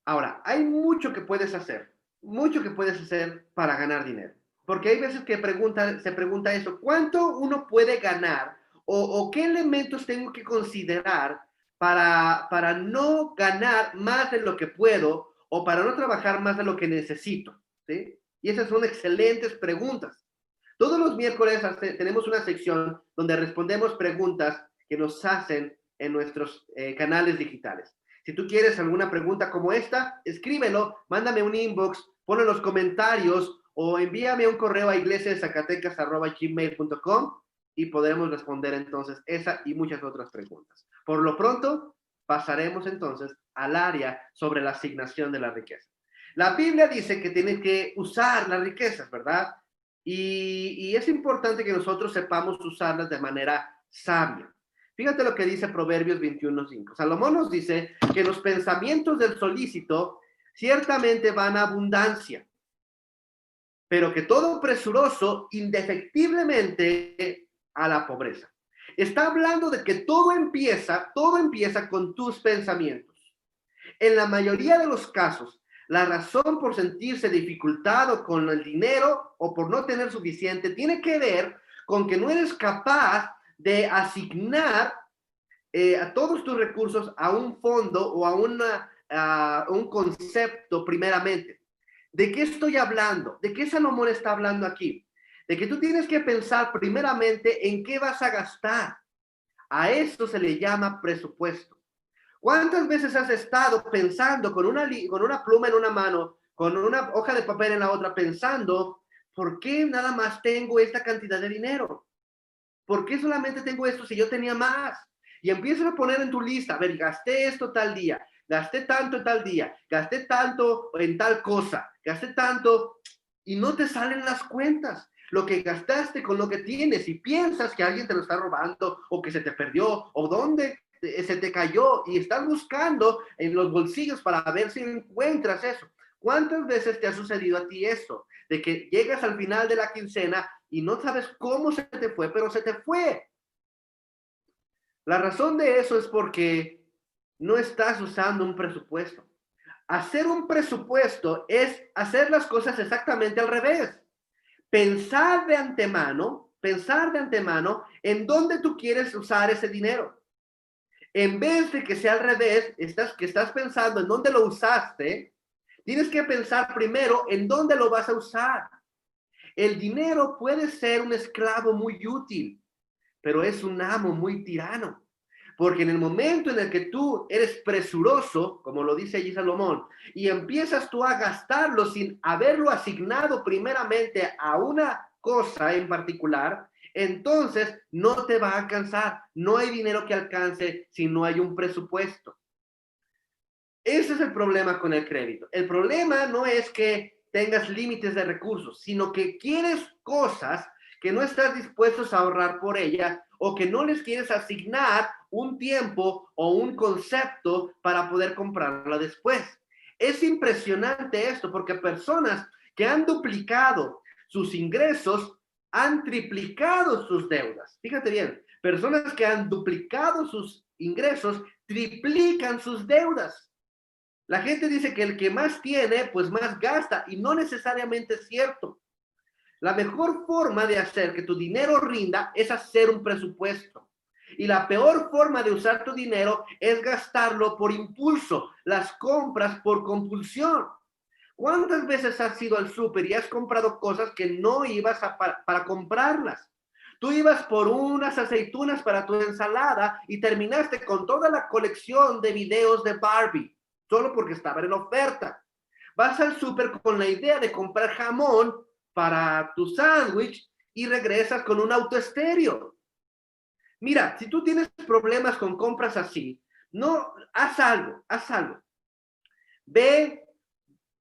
Ahora, hay mucho que puedes hacer, mucho que puedes hacer para ganar dinero. Porque hay veces que se pregunta eso, ¿cuánto uno puede ganar? O qué elementos tengo que considerar para no ganar más de lo que puedo o para no trabajar más de lo que necesito, ¿sí? Y esas son excelentes preguntas. Todos los miércoles tenemos una sección donde respondemos preguntas que nos hacen en nuestros canales digitales. Si tú quieres alguna pregunta como esta, escríbelo, mándame un inbox, ponlo en los comentarios o envíame un correo a iglesiaszacatecas@gmail.com y podremos responder entonces esa y muchas otras preguntas. Por lo pronto, pasaremos entonces al área sobre la asignación de la riqueza. La Biblia dice que tienes que usar las riquezas, ¿verdad? Y es importante que nosotros sepamos usarlas de manera sabia. Fíjate lo que dice Proverbios 21:5. Salomón nos dice que los pensamientos del solícito ciertamente van a abundancia, pero que todo presuroso indefectiblemente a la pobreza. Está hablando de que todo empieza con tus pensamientos. En la mayoría de los casos, la razón por sentirse dificultado con el dinero o por no tener suficiente tiene que ver con que no eres capaz de asignar a todos tus recursos a un fondo o a un concepto primeramente. ¿De qué estoy hablando? ¿De qué Salomón está hablando aquí? De que tú tienes que pensar primeramente en qué vas a gastar. A esto se le llama presupuesto. ¿Cuántas veces has estado pensando con una pluma en una mano, con una hoja de papel en la otra, pensando, ¿por qué nada más tengo esta cantidad de dinero? ¿Por qué solamente tengo esto si yo tenía más? Y empiezas a poner en tu lista, a ver, gasté esto tal día, gasté tanto en tal día, gasté tanto en tal cosa, gasté tanto, y no te salen las cuentas. Lo que gastaste con lo que tienes y piensas que alguien te lo está robando o que se te perdió o dónde se te cayó y estás buscando en los bolsillos para ver si encuentras eso. ¿Cuántas veces te ha sucedido a ti eso? De que llegas al final de la quincena y no sabes cómo se te fue, pero se te fue. La razón de eso es porque no estás usando un presupuesto. Hacer un presupuesto es hacer las cosas exactamente al revés. Pensar de antemano en dónde tú quieres usar ese dinero. En vez de que sea al revés, estás pensando en dónde lo usaste, tienes que pensar primero en dónde lo vas a usar. El dinero puede ser un esclavo muy útil, pero es un amo muy tirano. Porque en el momento en el que tú eres presuroso, como lo dice allí Salomón, y empiezas tú a gastarlo sin haberlo asignado primeramente a una cosa en particular, entonces no te va a alcanzar. No hay dinero que alcance si no hay un presupuesto. Ese es el problema con el crédito. El problema no es que tengas límites de recursos, sino que quieres cosas que no estás dispuestos a ahorrar por ellas o que no les quieres asignar un tiempo o un concepto para poder comprarla después. Es impresionante esto porque personas que han duplicado sus ingresos han triplicado sus deudas. Fíjate bien, personas que han duplicado sus ingresos triplican sus deudas. La gente dice que el que más tiene, pues más gasta, y no necesariamente es cierto. La mejor forma de hacer que tu dinero rinda es hacer un presupuesto. Y la peor forma de usar tu dinero es gastarlo por impulso, las compras por compulsión. ¿Cuántas veces has ido al súper y has comprado cosas que no ibas para comprarlas? Tú ibas por unas aceitunas para tu ensalada y terminaste con toda la colección de videos de Barbie solo porque estaba en oferta. Vas al súper con la idea de comprar jamón para tu sándwich y regresas con un autoestéreo. Mira, si tú tienes problemas con compras así, no, haz algo. Ve,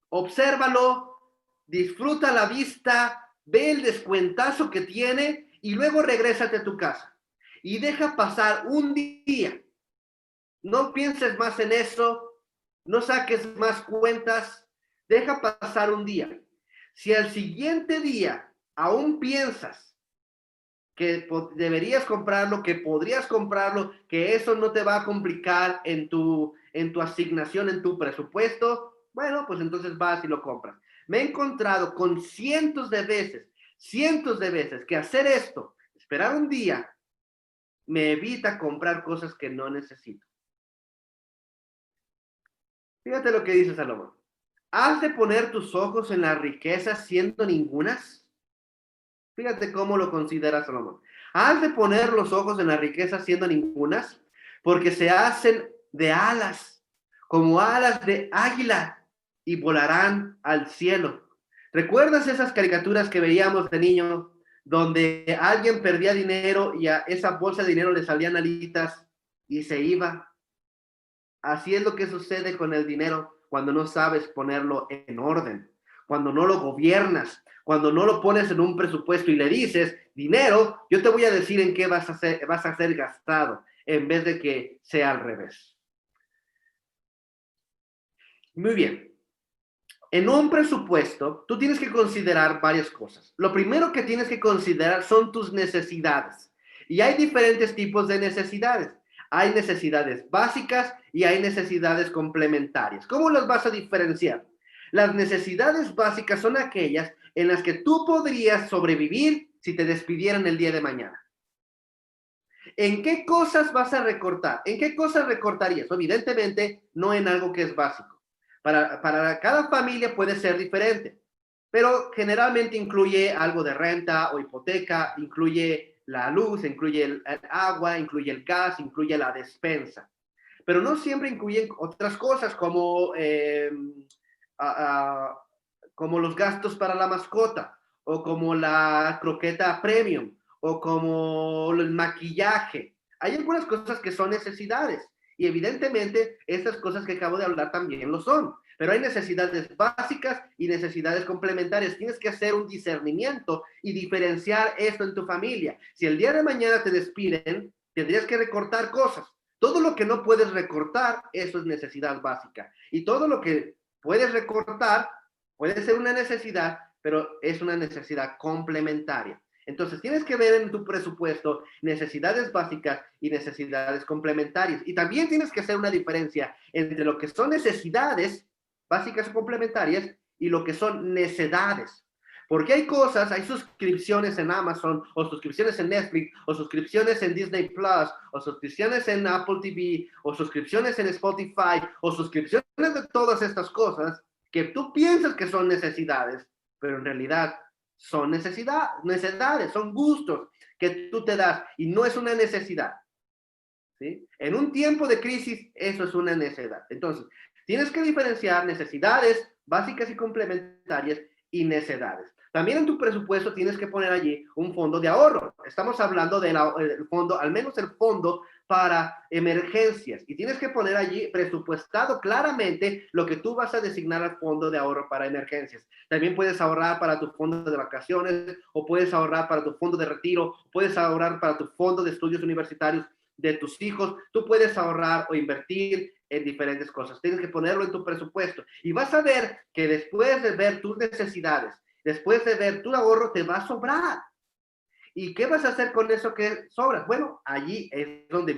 obsérvalo, disfruta la vista, ve el descuentazo que tiene y luego regrésate a tu casa. Y deja pasar un día. No pienses más en eso, no saques más cuentas, deja pasar un día. Si al siguiente día aún piensas que deberías comprarlo, que podrías comprarlo, que eso no te va a complicar en tu asignación, en tu presupuesto, bueno, pues entonces vas y lo compras. Me he encontrado con cientos de veces que hacer esto, esperar un día, me evita comprar cosas que no necesito. Fíjate lo que dice Salomón. ¿Has de poner tus ojos en las riquezas siendo ningunas? Fíjate cómo lo considera Salomón. ¿Has de poner los ojos en las riquezas siendo ningunas? Porque se hacen de alas. como alas de águila y volarán al cielo. ¿Recuerdas esas caricaturas que veíamos de niño donde alguien perdía dinero y a esa bolsa de dinero le salían alitas y se iba? Así es lo que sucede con el dinero cuando no sabes ponerlo en orden, cuando no lo gobiernas, cuando no lo pones en un presupuesto y le dices, dinero, yo te voy a decir en qué vas a ser gastado, en vez de que sea al revés. Muy bien. En un presupuesto, tú tienes que considerar varias cosas. Lo primero que tienes que considerar son tus necesidades. Y hay diferentes tipos de necesidades. Hay necesidades básicas y hay necesidades complementarias. ¿Cómo las vas a diferenciar? Las necesidades básicas son aquellas en las que tú podrías sobrevivir si te despidieran el día de mañana. ¿En qué cosas vas a recortar? ¿En qué cosas recortarías? Evidentemente, no en algo que es básico. Para cada familia puede ser diferente, pero generalmente incluye algo de renta o hipoteca, incluye la luz, incluye el agua, incluye el gas, incluye la despensa. Pero no siempre incluyen otras cosas a, a, como los gastos para la mascota, o como la croqueta premium, o como el maquillaje. Hay algunas cosas que son necesidades, y evidentemente estas cosas que acabo de hablar también lo son. Pero hay necesidades básicas y necesidades complementarias. Tienes que hacer un discernimiento y diferenciar esto en tu familia. Si el día de mañana te despiden, tendrías que recortar cosas. Todo lo que no puedes recortar, eso es necesidad básica. Y todo lo que puedes recortar puede ser una necesidad, pero es una necesidad complementaria. Entonces, tienes que ver en tu presupuesto necesidades básicas y necesidades complementarias. Y también tienes que hacer una diferencia entre lo que son necesidades básicas o complementarias y lo que son necedades. Porque hay cosas, hay suscripciones en Amazon, o suscripciones en Netflix, o suscripciones en Disney Plus, o suscripciones en Apple TV, o suscripciones en Spotify, o suscripciones de todas estas cosas que tú piensas que son necesidades, pero en realidad son necesidades, son gustos que tú te das y no es una necesidad. ¿Sí? En un tiempo de crisis, eso es una necesidad. Entonces, tienes que diferenciar necesidades básicas y complementarias y necesidades. También en tu presupuesto tienes que poner allí un fondo de ahorro. Estamos hablando del fondo, al menos el fondo para emergencias. Y tienes que poner allí presupuestado claramente lo que tú vas a designar al fondo de ahorro para emergencias. También puedes ahorrar para tu fondo de vacaciones, o puedes ahorrar para tu fondo de retiro, puedes ahorrar para tu fondo de estudios universitarios de tus hijos. Tú puedes ahorrar o invertir en diferentes cosas. Tienes que ponerlo en tu presupuesto y vas a ver que después de ver tus necesidades, después de ver tu ahorro, te va a sobrar. ¿Y qué vas a hacer con eso que sobra? Bueno, allí es donde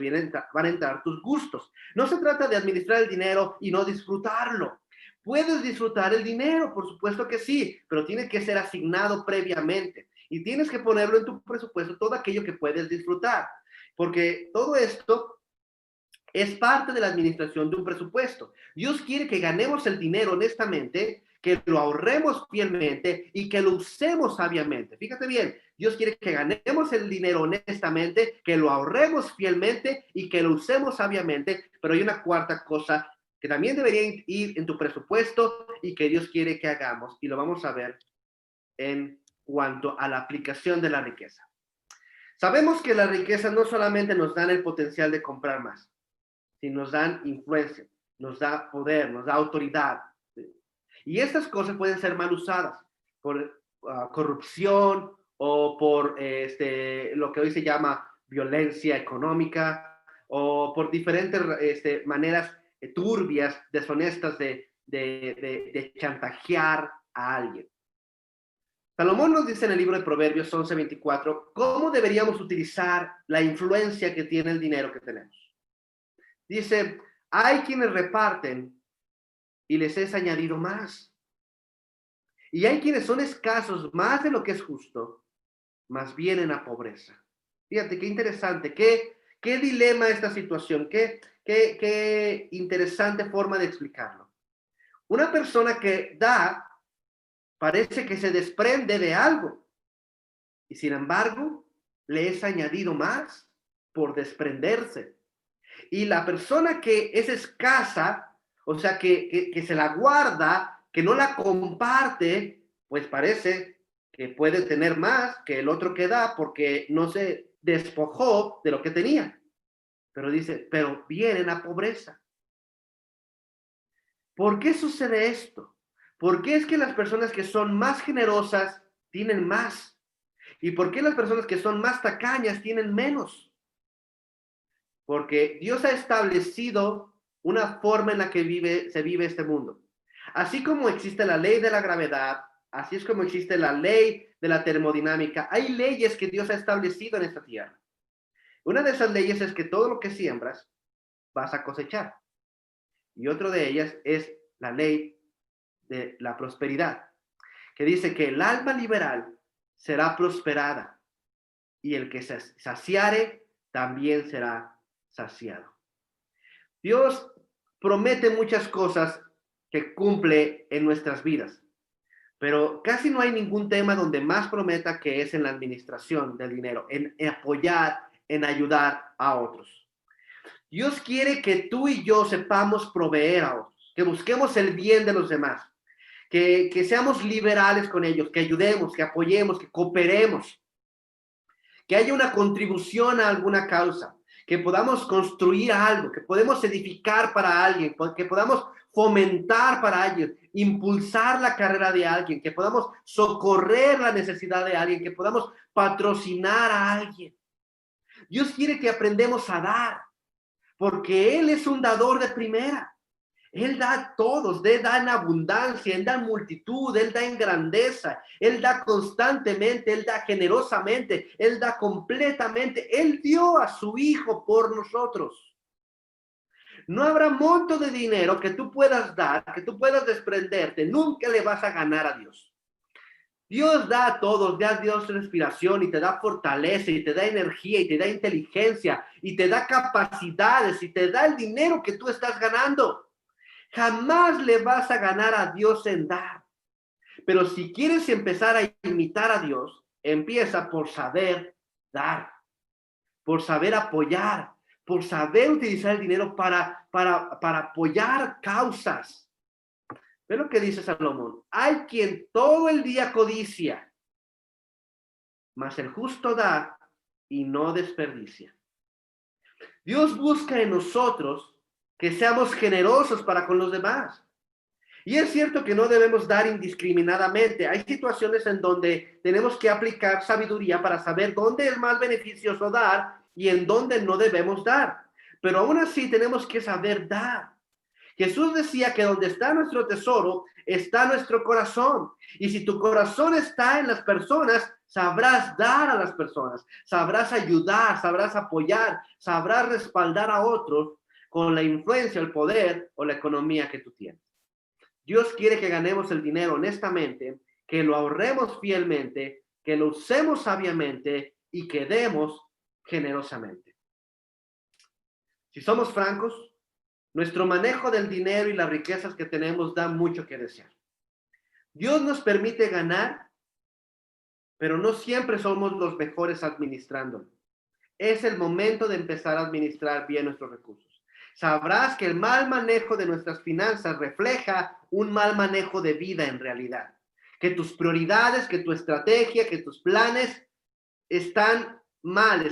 van a entrar tus gustos. No se trata de administrar el dinero y no disfrutarlo. Puedes disfrutar el dinero, por supuesto que sí, pero tiene que ser asignado previamente. Y tienes que ponerlo en tu presupuesto todo aquello que puedes disfrutar. Porque todo esto es parte de la administración de un presupuesto. Dios quiere que ganemos el dinero honestamente, que lo ahorremos fielmente y que lo usemos sabiamente. Fíjate bien, Dios quiere que ganemos el dinero honestamente, que lo ahorremos fielmente y que lo usemos sabiamente. Pero hay una cuarta cosa que también debería ir en tu presupuesto y que Dios quiere que hagamos, y lo vamos a ver en cuanto a la aplicación de la riqueza. Sabemos que la riqueza no solamente nos dan el potencial de comprar más, sino nos dan influencia, nos da poder, nos da autoridad. Y estas cosas pueden ser mal usadas por corrupción, o por lo que hoy se llama violencia económica, o por diferentes maneras turbias, deshonestas de chantajear a alguien. Salomón nos dice en el libro de Proverbios 11:24 cómo deberíamos utilizar la influencia que tiene el dinero que tenemos. Dice, hay quienes reparten y les es añadido más. Y hay quienes son escasos más de lo que es justo, más vienen a pobreza. Fíjate qué interesante, qué dilema esta situación, qué interesante forma de explicarlo. Una persona que da parece que se desprende de algo, y sin embargo le es añadido más por desprenderse. Y la persona que es escasa o sea, que se la guarda, que no la comparte, pues parece que puede tener más que el otro que da porque no se despojó de lo que tenía. Pero dice, pero viene la pobreza. ¿Por qué sucede esto? ¿Por qué es que las personas que son más generosas tienen más? ¿Y por qué las personas que son más tacañas tienen menos? Porque Dios ha establecido una forma en la que se vive este mundo. Así como existe la ley de la gravedad, así es como existe la ley de la termodinámica, hay leyes que Dios ha establecido en esta tierra. Una de esas leyes es que todo lo que siembras vas a cosechar. Y otra de ellas es la ley de la prosperidad, que dice que el alma liberal será prosperada y el que se saciare también será saciado. Dios promete muchas cosas que cumple en nuestras vidas, pero casi no hay ningún tema donde más prometa que es en la administración del dinero, en apoyar, en ayudar a otros. Dios quiere que tú y yo sepamos proveer a otros, que busquemos el bien de los demás, que seamos liberales con ellos, que ayudemos, que apoyemos, que cooperemos, que haya una contribución a alguna causa, que podamos construir algo, que podemos edificar para alguien, que podamos fomentar para alguien, impulsar la carrera de alguien, que podamos socorrer la necesidad de alguien, que podamos patrocinar a alguien. Dios quiere que aprendamos a dar, porque Él es un dador de primera. Él da a todos, Él da en abundancia, Él da en multitud, Él da en grandeza, Él da constantemente, Él da generosamente, Él da completamente. Él dio a su Hijo por nosotros. No habrá monto de dinero que tú puedas dar, que tú puedas desprenderte. Nunca le vas a ganar a Dios. Dios da a todos, da a Dios respiración y te da fortaleza y te da energía y te da inteligencia y te da capacidades y te da el dinero que tú estás ganando. Jamás le vas a ganar a Dios en dar. Pero si quieres empezar a imitar a Dios, empieza por saber dar, por saber apoyar, por saber utilizar el dinero para apoyar causas. Ve lo que dice Salomón. Hay quien todo el día codicia, mas el justo da y no desperdicia. Dios busca en nosotros que seamos generosos para con los demás. Y es cierto que no debemos dar indiscriminadamente. Hay situaciones en donde tenemos que aplicar sabiduría para saber dónde es más beneficioso dar y en dónde no debemos dar. Pero aún así tenemos que saber dar. Jesús decía que donde está nuestro tesoro, está nuestro corazón. Y si tu corazón está en las personas, sabrás dar a las personas, sabrás ayudar, sabrás apoyar, sabrás respaldar a otros con la influencia, el poder o la economía que tú tienes. Dios quiere que ganemos el dinero honestamente, que lo ahorremos fielmente, que lo usemos sabiamente y que demos generosamente. Si somos francos, nuestro manejo del dinero y las riquezas que tenemos da mucho que desear. Dios nos permite ganar, pero no siempre somos los mejores administrándolo. Es el momento de empezar a administrar bien nuestros recursos. Sabrás que el mal manejo de nuestras finanzas refleja un mal manejo de vida en realidad. Que tus prioridades, que tu estrategia, que tus planes están mal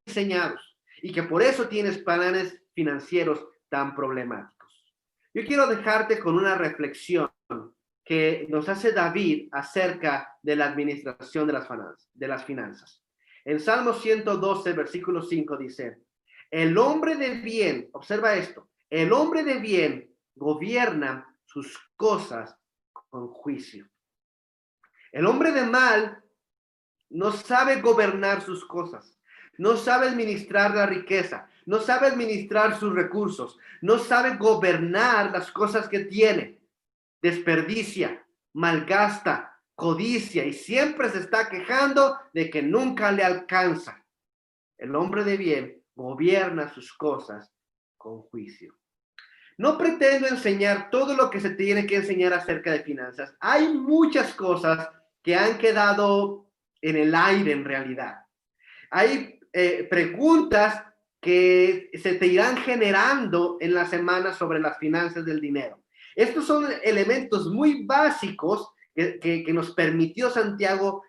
diseñados y que por eso tienes planes financieros tan problemáticos. Yo quiero dejarte con una reflexión que nos hace David acerca de la administración de las finanzas. En Salmo 112, versículo 5 dice, el hombre de bien, observa esto, el hombre de bien gobierna sus cosas con juicio. El hombre de mal no sabe gobernar sus cosas, no sabe administrar la riqueza, no sabe administrar sus recursos, no sabe gobernar las cosas que tiene, desperdicia, malgasta, codicia y siempre se está quejando de que nunca le alcanza. El hombre de bien gobierna sus cosas con juicio. No pretendo enseñar todo lo que se tiene que enseñar acerca de finanzas. Hay muchas cosas que han quedado en el aire en realidad. Hay preguntas que se te irán generando en la semana sobre las finanzas del dinero. Estos son elementos muy básicos que nos permitió Santiago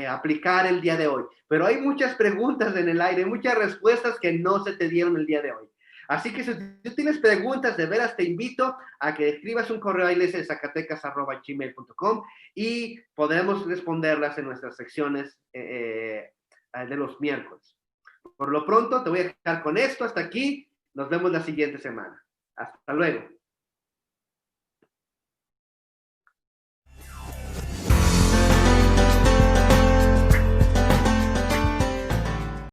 aplicar el día de hoy. Pero hay muchas preguntas en el aire, muchas respuestas que no se te dieron el día de hoy. Así que si tú tienes preguntas, de veras te invito a que escribas un correo a iglesiazacatecas@gmail.com y podremos responderlas en nuestras secciones de los miércoles. Por lo pronto, te voy a dejar con esto hasta aquí. Nos vemos la siguiente semana. Hasta luego.